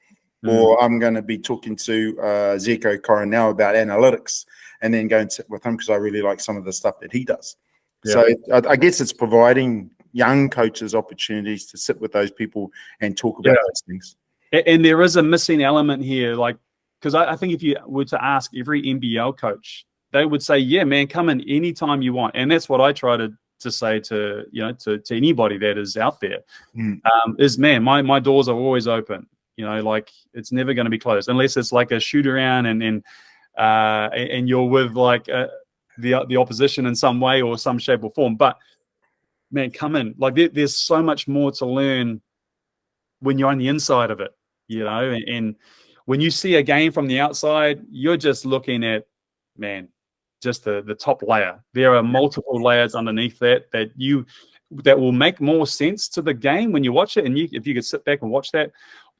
[SPEAKER 1] Or I'm going to be talking to Zico Coronel about analytics and then go and sit with him because I really like some of the stuff that he does. Yeah. So I guess it's providing young coaches opportunities to sit with those people and talk about those things.
[SPEAKER 2] And there is a missing element here, because I think if you were to ask every NBL coach, they would say, yeah, man, come in anytime you want. And that's what I try to say to anybody that is out there, is, man, my doors are always open. It's never going to be closed unless it's like a shoot around and you're with like the opposition in some way or some shape or form. But man, come in. There's so much more to learn when you're on the inside of it, and when you see a game from the outside, you're just looking at, man, just the top layer. There are multiple layers underneath that will make more sense to the game when you watch it. And if you could sit back and watch that,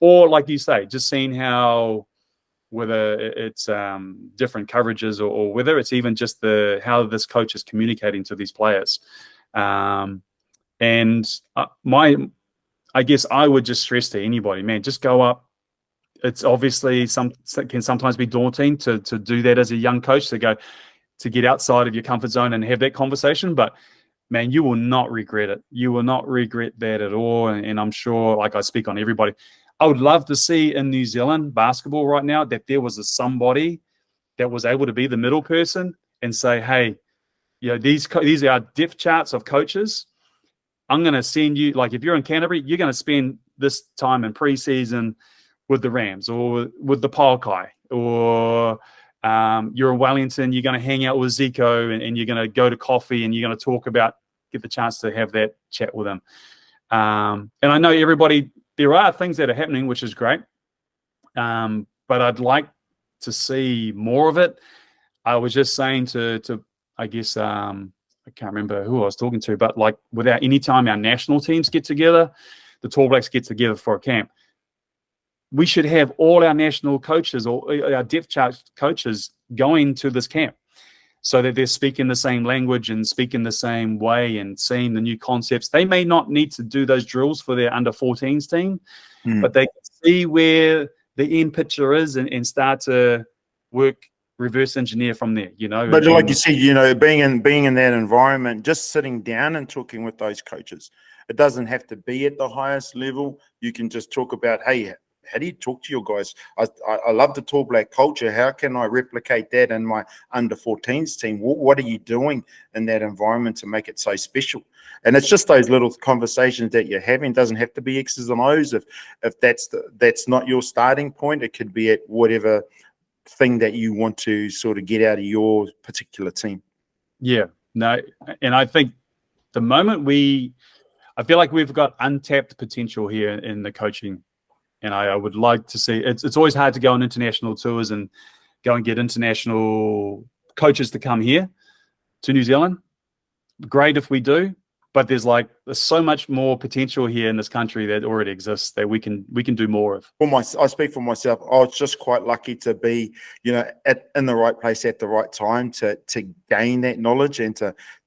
[SPEAKER 2] or like you say, just seeing how, whether it's different coverages or whether it's even just how this coach is communicating to these players. I guess I would just stress to anybody, man, just go up. It's obviously can sometimes be daunting to do that as a young coach, to get outside of your comfort zone and have that conversation. But man, you will not regret it. You will not regret that at all. And I'm sure, like I speak on everybody, I would love to see in New Zealand basketball right now that there was somebody that was able to be the middle person and say, hey, these are our depth charts of coaches. I'm going to send you, like if you're in Canterbury, you're going to spend this time in preseason with the Rams or with the Polkai, or you're in Wellington, you're going to hang out with Zico and you're going to go to coffee and you're going to get the chance to have that chat with him. And I know there are things that are happening, which is great. But I'd like to see more of it. I was just saying to I guess, I can't remember who I was talking to, but anytime our national teams get together, the Tall Blacks get together for a camp, we should have all our national coaches or our depth chart coaches going to this camp so that they're speaking the same language and speaking the same way and seeing the new concepts. They may not need to do those drills for their under-14s team, but they can see where the end picture is and start to work, reverse engineer from there,
[SPEAKER 1] But like you said, being in that environment, just sitting down and talking with those coaches, it doesn't have to be at the highest level. You can just talk about, hey, how do you talk to your guys? I love the Tall Black culture. How can I replicate that in my under-14s team? What are you doing in that environment to make it so special? And it's just those little conversations that you're having. It doesn't have to be X's and O's. If that's not your starting point, it could be at whatever thing that you want to sort of get out of your particular team.
[SPEAKER 2] Yeah, no, and I think the moment I feel like we've got untapped potential here in the coaching. And I would like to see, it's always hard to go on international tours and go and get international coaches to come here. to New Zealand. Great if we do, but there's so much more potential here in this country that already exists that we can do more of.
[SPEAKER 1] I speak for myself. I was just quite lucky to be, in the right place at the right time to gain that knowledge and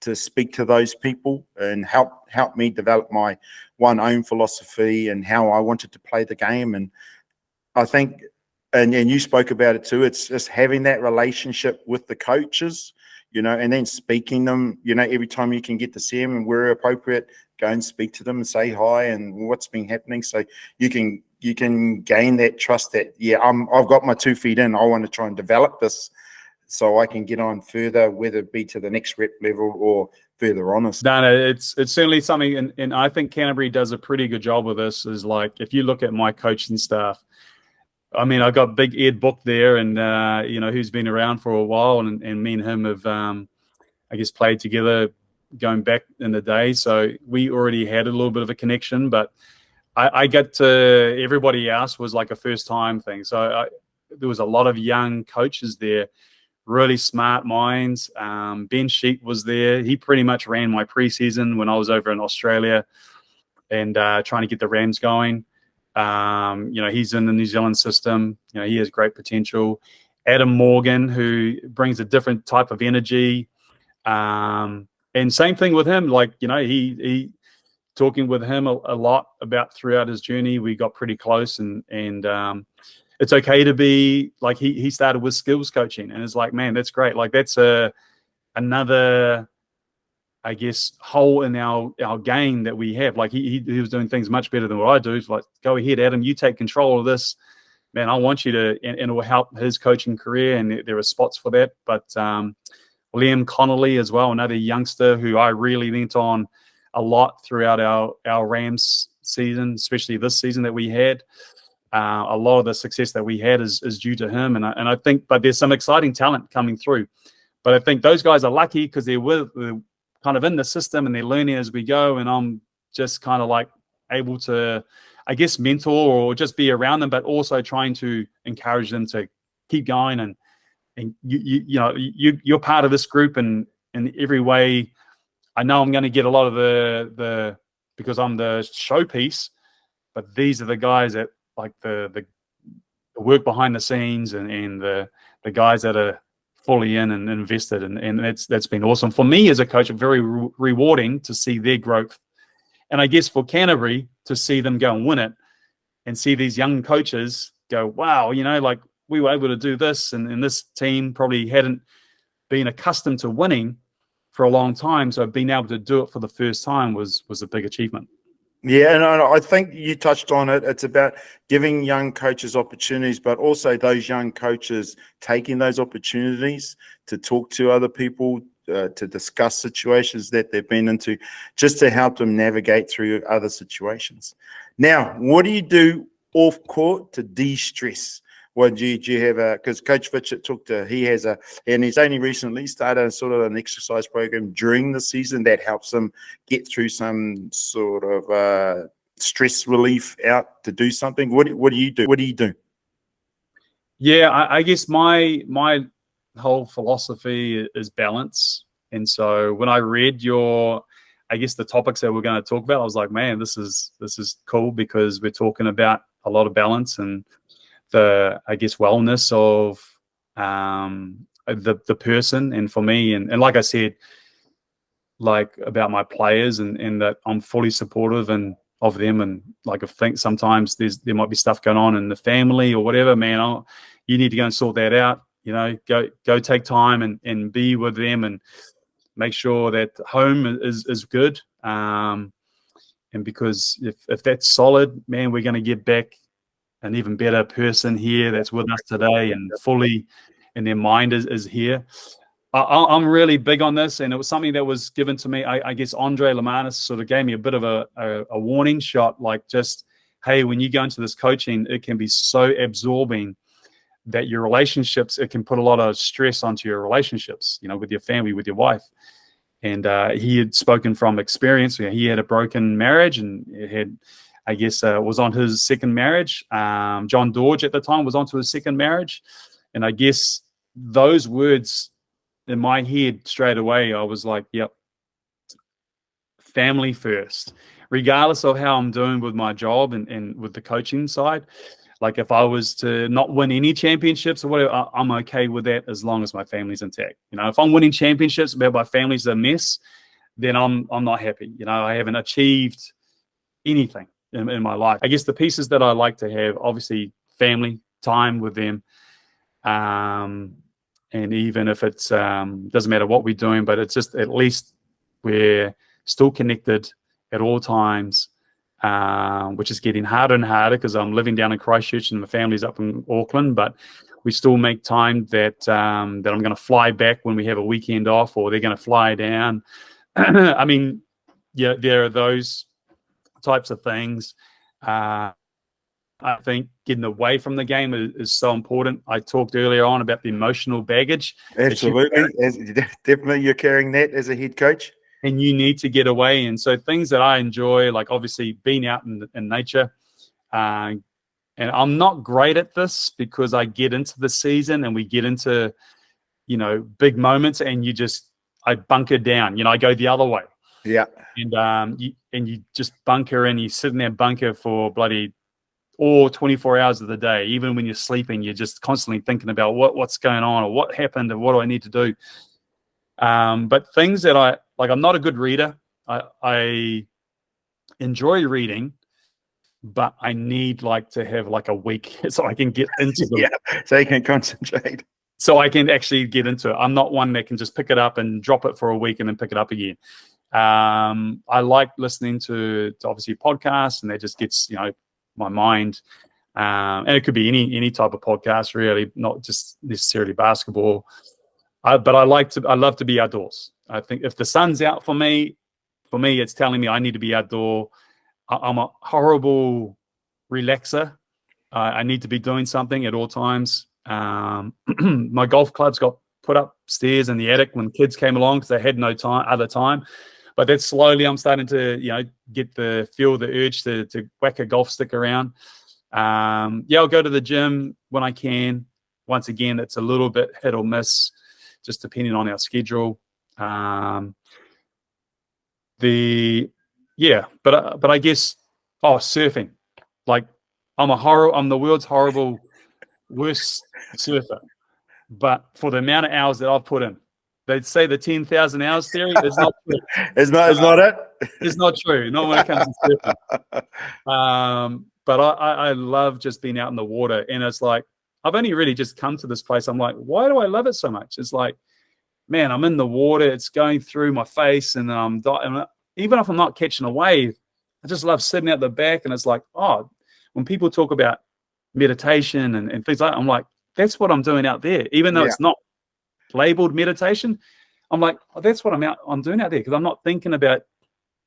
[SPEAKER 1] to speak to those people and help me develop my own philosophy and how I wanted to play the game. And I think, and you spoke about it too, it's just having that relationship with the coaches, and then speaking them, every time you can get to see them and where appropriate, go and speak to them and say hi and what's been happening. So you can gain that trust that, I've got my 2 feet in. I want to try and develop this so I can get on further, whether it be to the next rep level or further on.
[SPEAKER 2] No, it's certainly something, and I think Canterbury does a pretty good job with this. Is if you look at my coaching staff, I mean, I got Big Ed Book there, and who's been around for a while, and me and him have, I guess, played together going back in the day. So we already had a little bit of a connection, but I got to everybody else was like a first time thing. So there was a lot of young coaches there, really smart minds. Ben Sheet was there. He pretty much ran my preseason when I was over in Australia and trying to get the Rams going. He's in the New Zealand system. He has great potential. Adam Morgan, who brings a different type of energy. And same thing with him. He talking with him a lot about throughout his journey, we got pretty close, and it's okay to be he started with skills coaching, and it's man, that's great. That's another, I guess, hole in our game that we have. He was doing things much better than what I do. It's go ahead, Adam, you take control of this, man. I want you to, and it will help his coaching career, and there are spots for that. But Liam Connolly as well, another youngster who I really leant on a lot throughout our Rams season, especially this season that we had. A lot of the success that we had is due to him, and I think, but there's some exciting talent coming through. But I think those guys are lucky because they're kind of in the system and they're learning as we go, and I'm just kind of able to, I guess, mentor or just be around them, but also trying to encourage them to keep going, and you're part of this group, and in every way. I know I'm going to get a lot of the because I'm the showpiece, but these are the guys that the work behind the scenes, and the guys that are fully in and invested, and that's been awesome for me as a coach. Very rewarding to see their growth, and I guess for Canterbury to see them go and win it, and see these young coaches go, wow, we were able to do this, and this team probably hadn't been accustomed to winning for a long time, so being able to do it for the first time was a big achievement.
[SPEAKER 1] Yeah, and I think you touched on it. It's about giving young coaches opportunities, but also those young coaches taking those opportunities to talk to other people, to discuss situations that they've been into, just to help them navigate through other situations. Now, what do you do off court to de-stress? Well, do you have because Coach Fitchett and he's only recently started sort of an exercise program during the season that helps him get through some sort of stress relief out to do something. What do you do? What do you do?
[SPEAKER 2] Yeah, I guess my whole philosophy is balance. And so when I read the topics that we're going to talk about, I was like, man, this is cool, because we're talking about a lot of balance and the, I guess, wellness of the person. And for me, and like I said, about my players, and that I'm fully supportive of them, and I think sometimes there might be stuff going on in the family or whatever, man, you need to go and sort that out, go take time and be with them, and make sure that home is good, and because if that's solid, man, we're going to get back an even better person here that's with us today, and fully, and their mind is here. I'm really big on this, and it was something that was given to me. I guess Andre Lamanis sort of gave me a bit of a warning shot, just, hey, when you go into this coaching, it can be so absorbing that your relationships, it can put a lot of stress onto your relationships, with your family, with your wife. And he had spoken from experience. He had a broken marriage, and it had, I guess, was on his second marriage. John Dorge at the time was onto his second marriage. And I guess those words in my head straight away, I was like, yep, family first, regardless of how I'm doing with my job and with the coaching side. Like if I was to not win any championships or whatever, I'm okay with that as long as my family's intact. You know, if I'm winning championships but my family's a mess, then I'm not happy. You know, I haven't achieved anything in my life. I guess the pieces that I like to have, obviously family, time with them. And even if it's doesn't matter what we're doing, but it's just at least we're still connected at all times, which is getting harder and harder because I'm living down in Christchurch and my family's up in Auckland, but we still make time that I'm going to fly back when we have a weekend off, or they're going to fly down. I mean, yeah, there are those types of things. I think getting away from the game is so important. I talked earlier on about the emotional baggage.
[SPEAKER 1] Absolutely. Definitely you're carrying that as a head coach.
[SPEAKER 2] And you need to get away. And so things that I enjoy, like obviously being out in nature. And I'm not great at this because I get into the season and we get into, you know, big moments and I bunker down. You know, I go the other way.
[SPEAKER 1] Yeah.
[SPEAKER 2] And you just bunker and you sit in that bunker for bloody all 24 hours of the day. Even when you're sleeping, you're just constantly thinking about what's going on or what happened or what do I need to do. But things that I'm not a good reader. I enjoy reading, but I need to have a week so I can get into them.
[SPEAKER 1] Yeah, so you can concentrate.
[SPEAKER 2] So I can actually get into it. I'm not one that can just pick it up and drop it for a week and then pick it up again. I like listening to obviously podcasts, and that just gets, my mind. And it could be any type of podcast, really, not just necessarily basketball. But I love to be outdoors. I think if the sun's out for me, it's telling me I need to be outdoor. I'm a horrible relaxer. I need to be doing something at all times. My golf clubs got put upstairs in the attic when kids came along because they had no other time. But that's slowly I'm starting to, feel the urge to whack a golf stick around. I'll go to the gym when I can. Once again, it's a little bit hit or miss, just depending on our schedule. But I guess surfing. I'm the world's worst surfer. But for the amount of hours that I've put in, they'd say the 10,000 hours theory is not true.
[SPEAKER 1] It's not it?
[SPEAKER 2] It's not true. Not when it comes to surfing. But I love just being out in the water. And it's like, I've only really just come to this place. I'm like, why do I love it so much? It's like, man, I'm in the water. It's going through my face. And even if I'm not catching a wave, I just love sitting at the back. And it's like, when people talk about meditation and things like that, I'm like, that's what I'm doing out there. Even though it's not labeled meditation, I'm like, that's what I'm doing out there, because I'm not thinking about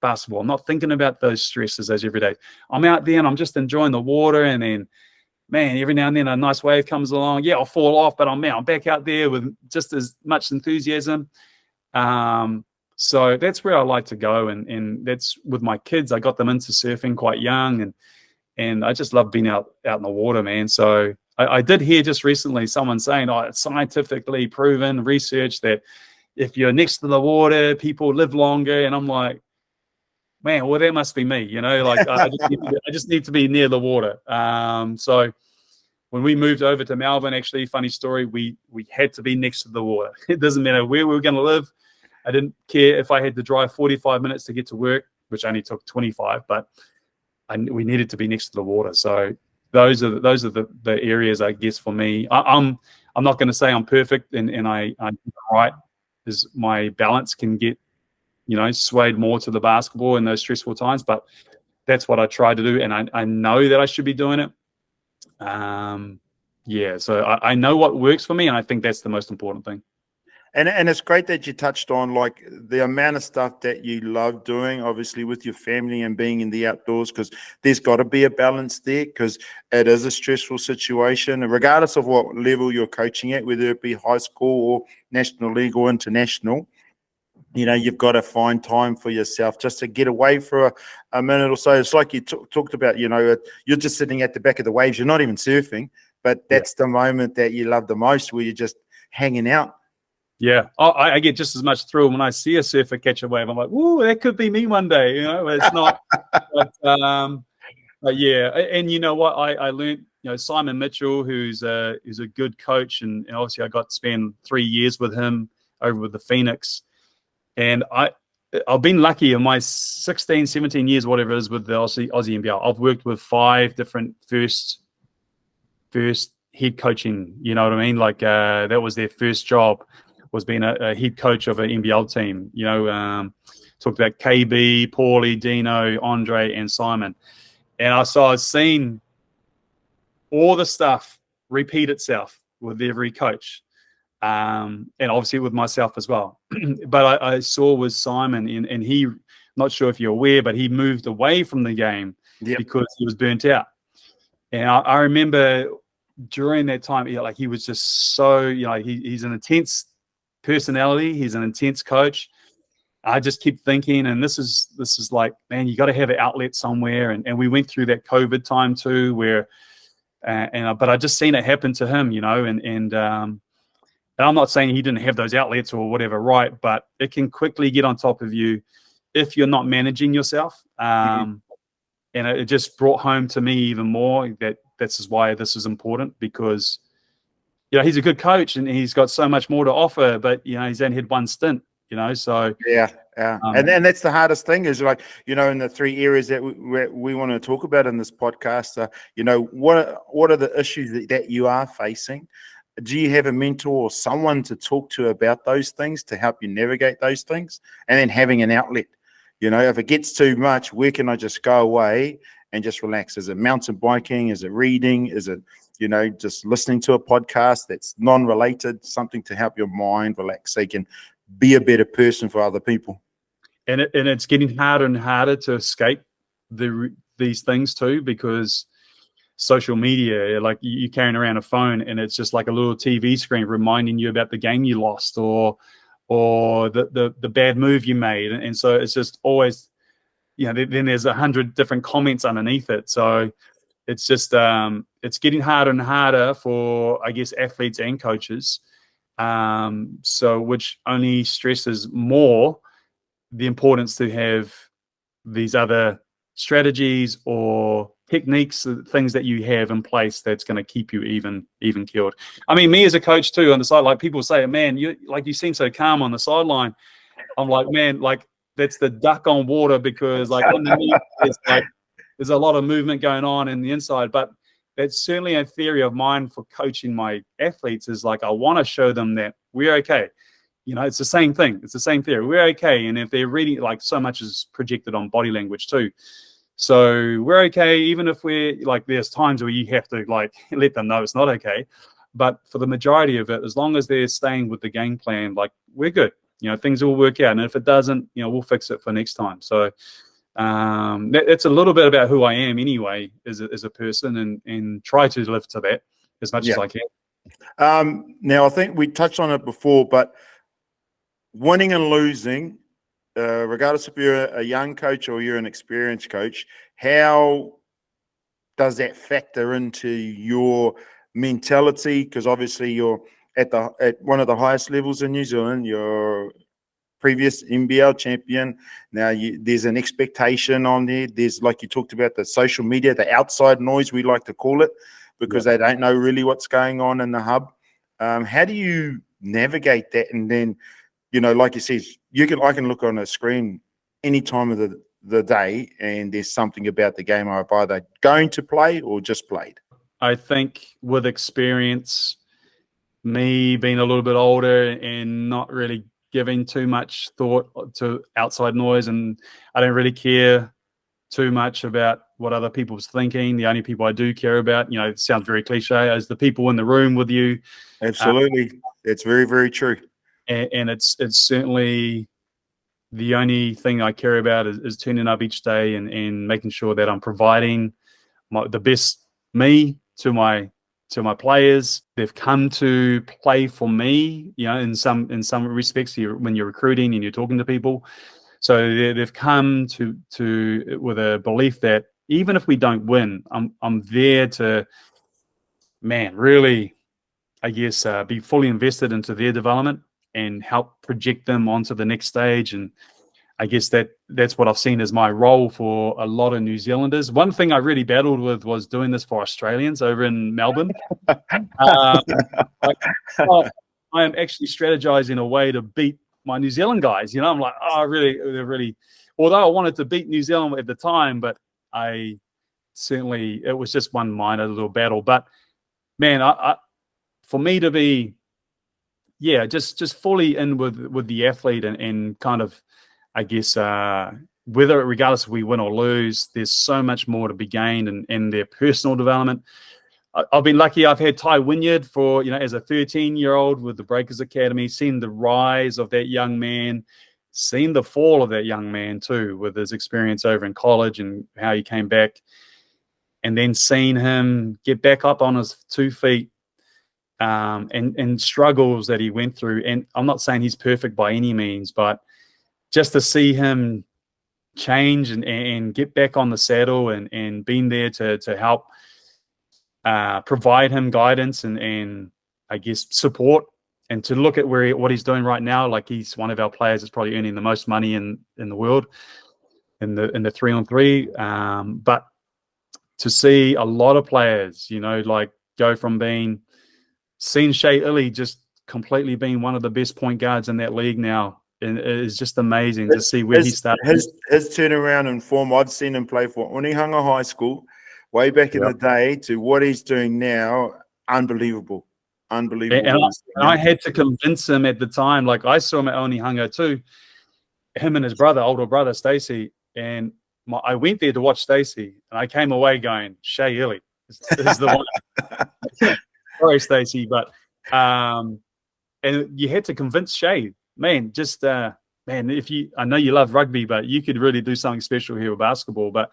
[SPEAKER 2] basketball. I'm not thinking about those stresses as every day. I'm out there and I'm just enjoying the water, and then, man, every now and then a nice wave comes along. Yeah, I'll fall off, but I'm back out there with just as much enthusiasm. So that's where I like to go, and that's with my kids. I got them into surfing quite young, and I just love being out in the water, man. So I did hear just recently someone saying, it's scientifically proven, research, that if you're next to the water, people live longer. And I'm like, man, well, that must be me, I just need to be near the water. So when we moved over to Melbourne, actually, funny story, we had to be next to the water. It doesn't matter where we were going to live. I didn't care if I had to drive 45 minutes to get to work, which only took 25, but we needed to be next to the water. So those are the areas, I guess, for me. I'm not going to say I'm perfect, and I'm right, is my balance can get, swayed more to the basketball in those stressful times, but that's what I try to do, and I know that I should be doing it. So I know what works for me, and I think that's the most important thing.
[SPEAKER 1] And it's great that you touched on the amount of stuff that you love doing, obviously with your family and being in the outdoors, because there's got to be a balance there, because it is a stressful situation, and regardless of what level you're coaching at, whether it be high school or National League or international, you've got to find time for yourself just to get away for a minute or so. It's like you talked about, you're just sitting at the back of the waves. You're not even surfing, but that's the moment that you love the most, where you're just hanging out.
[SPEAKER 2] Yeah, I get just as much thrill when I see a surfer catch a wave. I'm like, "Ooh, that could be me one day." You know, it's not. But yeah, and you know what? I learned, Simon Mitchell, who's a good coach, and obviously I got to spend 3 years with him over with the Phoenix, and I've been lucky in my 16, 17 years, whatever it is, with the Aussie NBL. I've worked with 5 different first head coaching. You know what I mean? Like that was their first job, was being a head coach of an NBL team. Talked about KB, Paulie, Dino, Andre, and Simon. And I've seen all the stuff repeat itself with every coach, and obviously with myself as well. But I saw with Simon, and he, not sure if you're aware, but he moved away from the game because he was burnt out. And I remember during that time, he was just so, he's an intense personality. He's an intense coach. I just keep thinking, and this is like, man, you got to have an outlet somewhere. And we went through that COVID time too, where, but I just seen it happen to him, and I'm not saying he didn't have those outlets or whatever, right? But it can quickly get on top of you if you're not managing yourself. And it just brought home to me even more that this is why this is important, because, he's a good coach and he's got so much more to offer, but, he's only had one stint. So
[SPEAKER 1] and that's the hardest thing is, like, in the 3 areas that we want to talk about in this podcast, what are the issues that you are facing? Do you have a mentor or someone to talk to about those things to help you navigate those things? And then having an outlet, if it gets too much, where can I just go away and just relax? Is it mountain biking? Is it reading? Is it, just listening to a podcast that's non-related, something to help your mind relax so you can be a better person for other people?
[SPEAKER 2] And it's getting harder and harder to escape these things too, because social media, like you carrying around a phone and it's just like a little TV screen reminding you about the game you lost or the bad move you made. And so it's just always, then there's 100 different comments underneath it. So it's just, it's getting harder and harder for, I guess, athletes and coaches. So which only stresses more the importance to have these other strategies or techniques, things that you have in place that's going to keep you even keeled. I mean, me as a coach too, on the side, like people say, man, you seem so calm on the sideline. I'm like, man, like that's the duck on water, because like underneath there's a lot of movement going on in the inside. But that's certainly a theory of mine for coaching my athletes, is like, I want to show them that we're okay. It's the same thing. It's the same theory. We're okay. And if they're reading, like, so much is projected on body language too. So we're okay, even if we're like, there's times where you have to like let them know it's not okay. But for the majority of it, as long as they're staying with the game plan, like, we're good. Things will work out. And if it doesn't, we'll fix it for next time. So that's a little bit about who I am anyway, as a person, and try to live to that as much as I can.
[SPEAKER 1] Now, I think we touched on it before, but winning and losing, regardless if you're a young coach or you're an experienced coach, how does that factor into your mentality? Because obviously you're at one of the highest levels in New Zealand. You're previous NBL champion. Now there's an expectation on there. There's, like you talked about, the social media, the outside noise, we like to call it, because they don't know really what's going on in the hub. How do you navigate that? And then, like you said, I can look on a screen any time of the day and there's something about the game I've either going to play or just played.
[SPEAKER 2] I think with experience, me being a little bit older and not really giving too much thought to outside noise, and I don't really care too much about what other people's thinking. The only people I do care about, it sounds very cliche, is the people in the room with you.
[SPEAKER 1] Absolutely. It's very, very true.
[SPEAKER 2] And it's certainly the only thing I care about is turning up each day and making sure that I'm providing the best me to my players. They've come to play for me, in some respects, when you're recruiting and you're talking to people. So they've come to with a belief that even if we don't win, I'm there to, man, really, I guess, be fully invested into their development. and help project them onto the next stage. And I guess that's what I've seen as my role for a lot of New Zealanders. One thing I really battled with was doing this for Australians over in Melbourne. Like, oh, I am actually strategizing a way to beat my New Zealand guys. I'm like, oh, really. Although I wanted to beat New Zealand at the time, but it was just one minor little battle. But man, for me to be, just fully in with the athlete and kind of, I guess, regardless if we win or lose, there's so much more to be gained in their personal development. I've been lucky. I've had Ty Wynyard for, as a 13-year-old with the Breakers Academy, seen the rise of that young man, seen the fall of that young man too, with his experience over in college and how he came back, and then seen him get back up on his 2 feet, and struggles that he went through. And I'm not saying he's perfect by any means, but just to see him change and get back on the saddle and being there to help provide him guidance and I guess support, and to look at what he's doing right now. Like, he's one of our players that's probably earning the most money in the world in the 3-on-3. But to see a lot of players, like go from being seen Shea Illy just completely being one of the best point guards in that league now, and it is just amazing to see where he started.
[SPEAKER 1] His turnaround in form, I'd seen him play for Onehunga High School way back in the day to what he's doing now. Unbelievable. And I had to convince him at the time. Like, I saw him at Onehunga too, him and his older brother Stacey, and I went there to watch Stacey, and I came away going, Shea Illy is the one. Sorry, Stacey, but and you had to convince Shea, man. Just man, I know you love rugby, but you could really do something special here with basketball. But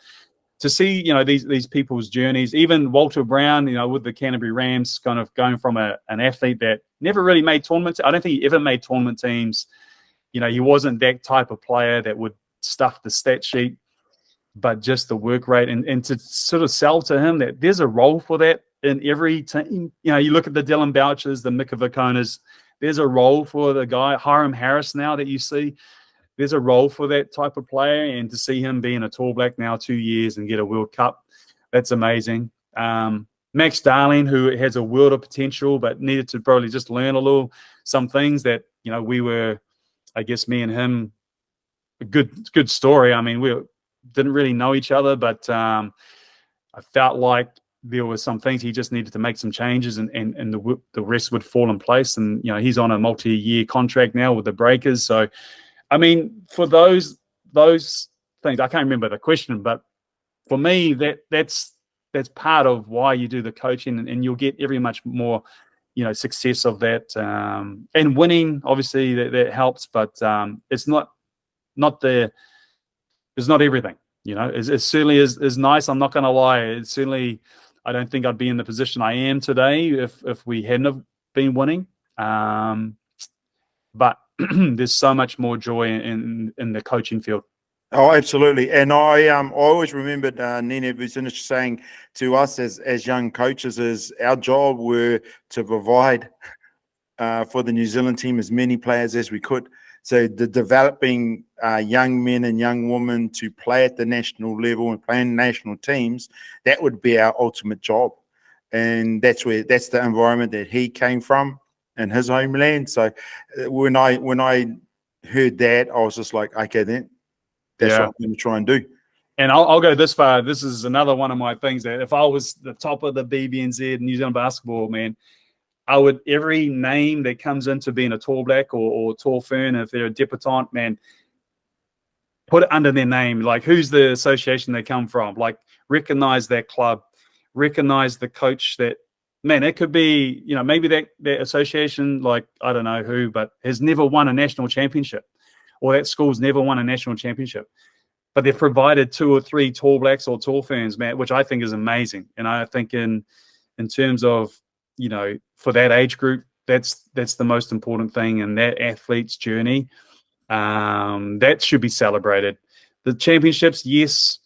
[SPEAKER 1] to see, these people's journeys, even Walter Brown, with the Canterbury Rams, kind of going from an athlete that never really made tournaments. I don't think he ever made tournament teams. He wasn't that type of player that would stuff the stat sheet, but just the work rate, and to sort of sell to him that there's a role for that in every team. You look at the Dylan Bouchers, the Mika Vakonas, there's a role for the guy, Hiram Harris now that you see. There's a role for that type of player, and to see him being a Tall Black now 2 years and get a World Cup, that's amazing. Max Darling, who has a world of potential, but needed to probably just learn some things that, we were, I guess, me and him, a good story. I mean, we didn't really know each other, but I felt like there were some things he just needed to make some changes, and the rest would fall in place. And, he's on a multi-year contract now with the Breakers. So, I mean, for those things, I can't remember the question, but for me, that's part of why you do the coaching, and you'll get every much more, success of that. And winning, obviously, that helps, but it's not everything. It certainly is nice. I'm not going to lie. It certainly, I don't think I'd be in the position I am today if we hadn't have been winning. But there's so much more joy in the coaching field. Oh, absolutely. And I always remembered Nina Vucinic saying to us as young coaches, is our job were to provide for the New Zealand team as many players as we could. So the developing young men and young women to play at the national level and play in national teams, that would be our ultimate job. And that's the environment that he came from in his homeland. So when I heard that, I was just like, okay, then that's what I'm going to try and do.
[SPEAKER 2] And I'll go this far. This is another one of my things that if I was the top of the BBNZ New Zealand basketball, man, I would, every name that comes into being a Tall Black or Tall Fern, if they're a debutant, man, put it under their name. Like, who's the association they come from? Like, recognize that club, recognize the coach that, man, it could be, maybe that association, like, I don't know who, but has never won a national championship, or that school's never won a national championship. But they've provided 2 or 3 Tall Blacks or Tall Ferns, man, which I think is amazing. And I think in terms of, for that age group, that's the most important thing in that athlete's journey. That should be celebrated. The championships, yes,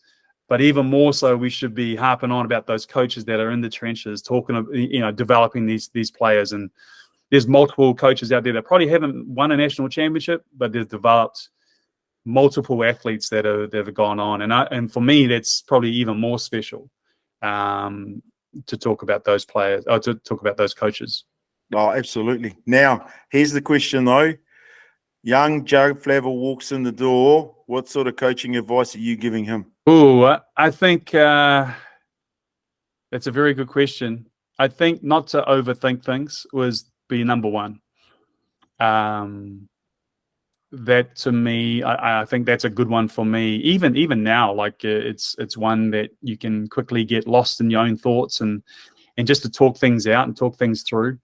[SPEAKER 2] but even more so, we should be harping on about those coaches that are in the trenches, talking of, developing these players. And there's multiple coaches out there that probably haven't won a national championship, but they've developed multiple athletes that have gone on. And for me, that's probably even more special to talk about those players, or to talk about those coaches.
[SPEAKER 1] Oh, absolutely. Now, here's the question, though. Young Judd Flavell walks in the door. What sort of coaching advice are you giving him?
[SPEAKER 2] Oh, I think that's a very good question. I think not to overthink things was be number one. That to me, I think that's a good one for me. Even now, like it's one that you can quickly get lost in your own thoughts and just to talk things out and talk things through.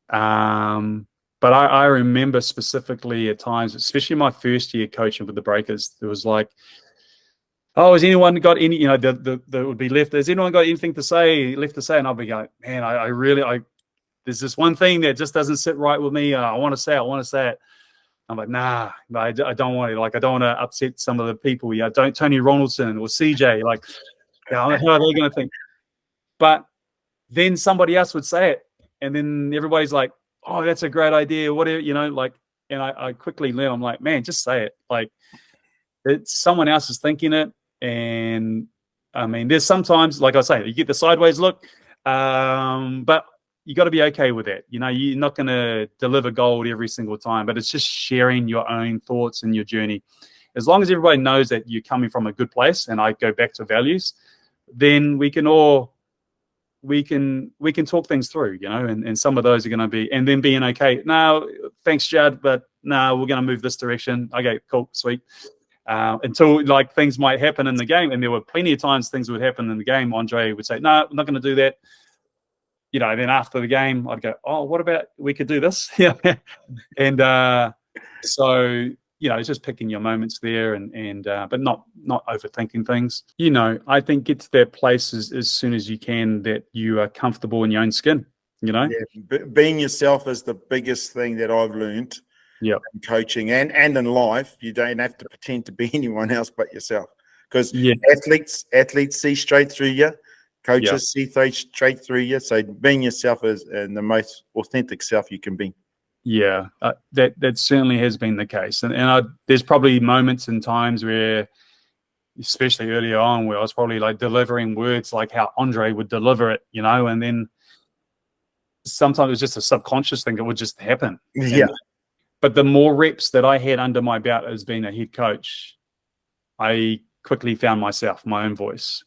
[SPEAKER 2] But I remember specifically at times, especially my first year coaching with the Breakers, there was like, oh, has anyone got any, you know, that would be left, has anyone got anything to say, left to say? And I'll be going, man, I really, there's this one thing that just doesn't sit right with me. I want to say it. I'm like, nah, I don't want it. Like, I don't want to upset some of the people. Yeah, don't Tony Ronaldson or CJ. Like, how are they going to think? But then somebody else would say it, and then everybody's like, oh, that's a great idea. Whatever, you know, like, and I quickly learn. I'm like, man, just say it. Like, it's someone else is thinking it, and I mean, there's sometimes, like I say, you get the sideways look, but you got to be okay with that. You know, you're not going to deliver gold every single time, but it's just sharing your own thoughts and your journey. As long as everybody knows that you're coming from a good place, and I go back to values, then we can talk things through, you know, and some of those are going to be, and then being okay. No, thanks, Judd, but no, we're going to move this direction. Okay, cool, sweet. Until like things might happen in the game, and there were plenty of times things would happen in the game. Andre would say, no, I'm not going to do that. You know, then after the game, I'd go, oh, what about we could do this? Yeah. And so, you know, it's just picking your moments there and but not overthinking things. You know, I think get to that place as soon as you can that you are comfortable in your own skin, you know?
[SPEAKER 1] Yeah, being yourself is the biggest thing that I've learned in coaching and in life. You don't have to pretend to be anyone else but yourself, because athletes see straight through you. Coaches see straight through you. So being yourself is the most authentic self you can be.
[SPEAKER 2] Yeah, that certainly has been the case. And there's probably moments and times where, especially earlier on, where I was probably like delivering words like how Andre would deliver it, you know, and then sometimes it was just a subconscious thing that would just happen.
[SPEAKER 1] Yeah.
[SPEAKER 2] But the more reps that I had under my belt as being a head coach, I quickly found myself, my own voice.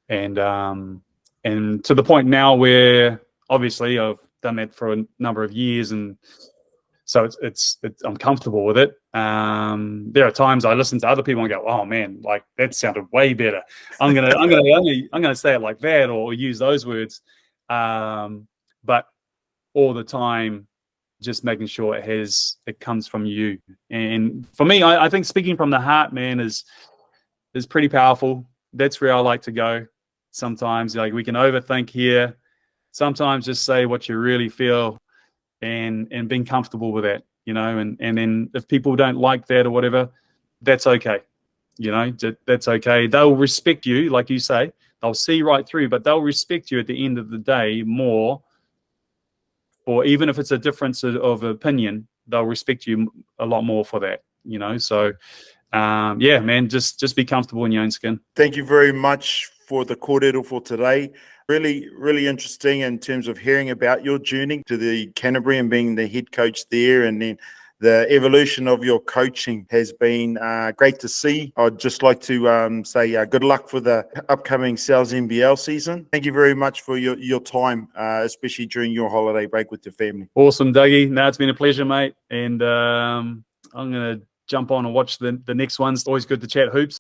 [SPEAKER 2] And to the point now where obviously I've done that for a number of years, and so it's I'm comfortable with it. There are times I listen to other people and go, oh man, like that sounded way better. I'm gonna say it like that or use those words. But all the time, just making sure it comes from you. And for me, I think speaking from the heart, man, is pretty powerful. That's where I like to go. Sometimes, like, we can overthink here. Sometimes just say what you really feel and being comfortable with that, you know, and then if people don't like that or whatever, that's okay. You know, that's okay. They'll respect you, like you say, they'll see right through, but they'll respect you at the end of the day more, or even if it's a difference of opinion, they'll respect you a lot more for that, you know. So yeah, man, just be comfortable in your own skin.
[SPEAKER 1] Thank you very much for the kōrero for today. Really, really interesting in terms of hearing about your journey to the Canterbury and being the head coach there, and then the evolution of your coaching has been great to see. I'd just like to say good luck for the upcoming Sales NBL season. Thank you very much for your time, especially during your holiday break with your family.
[SPEAKER 2] Awesome, Dougie. No, it's been a pleasure, mate. And I'm going to jump on and watch the next ones. Always good to chat hoops.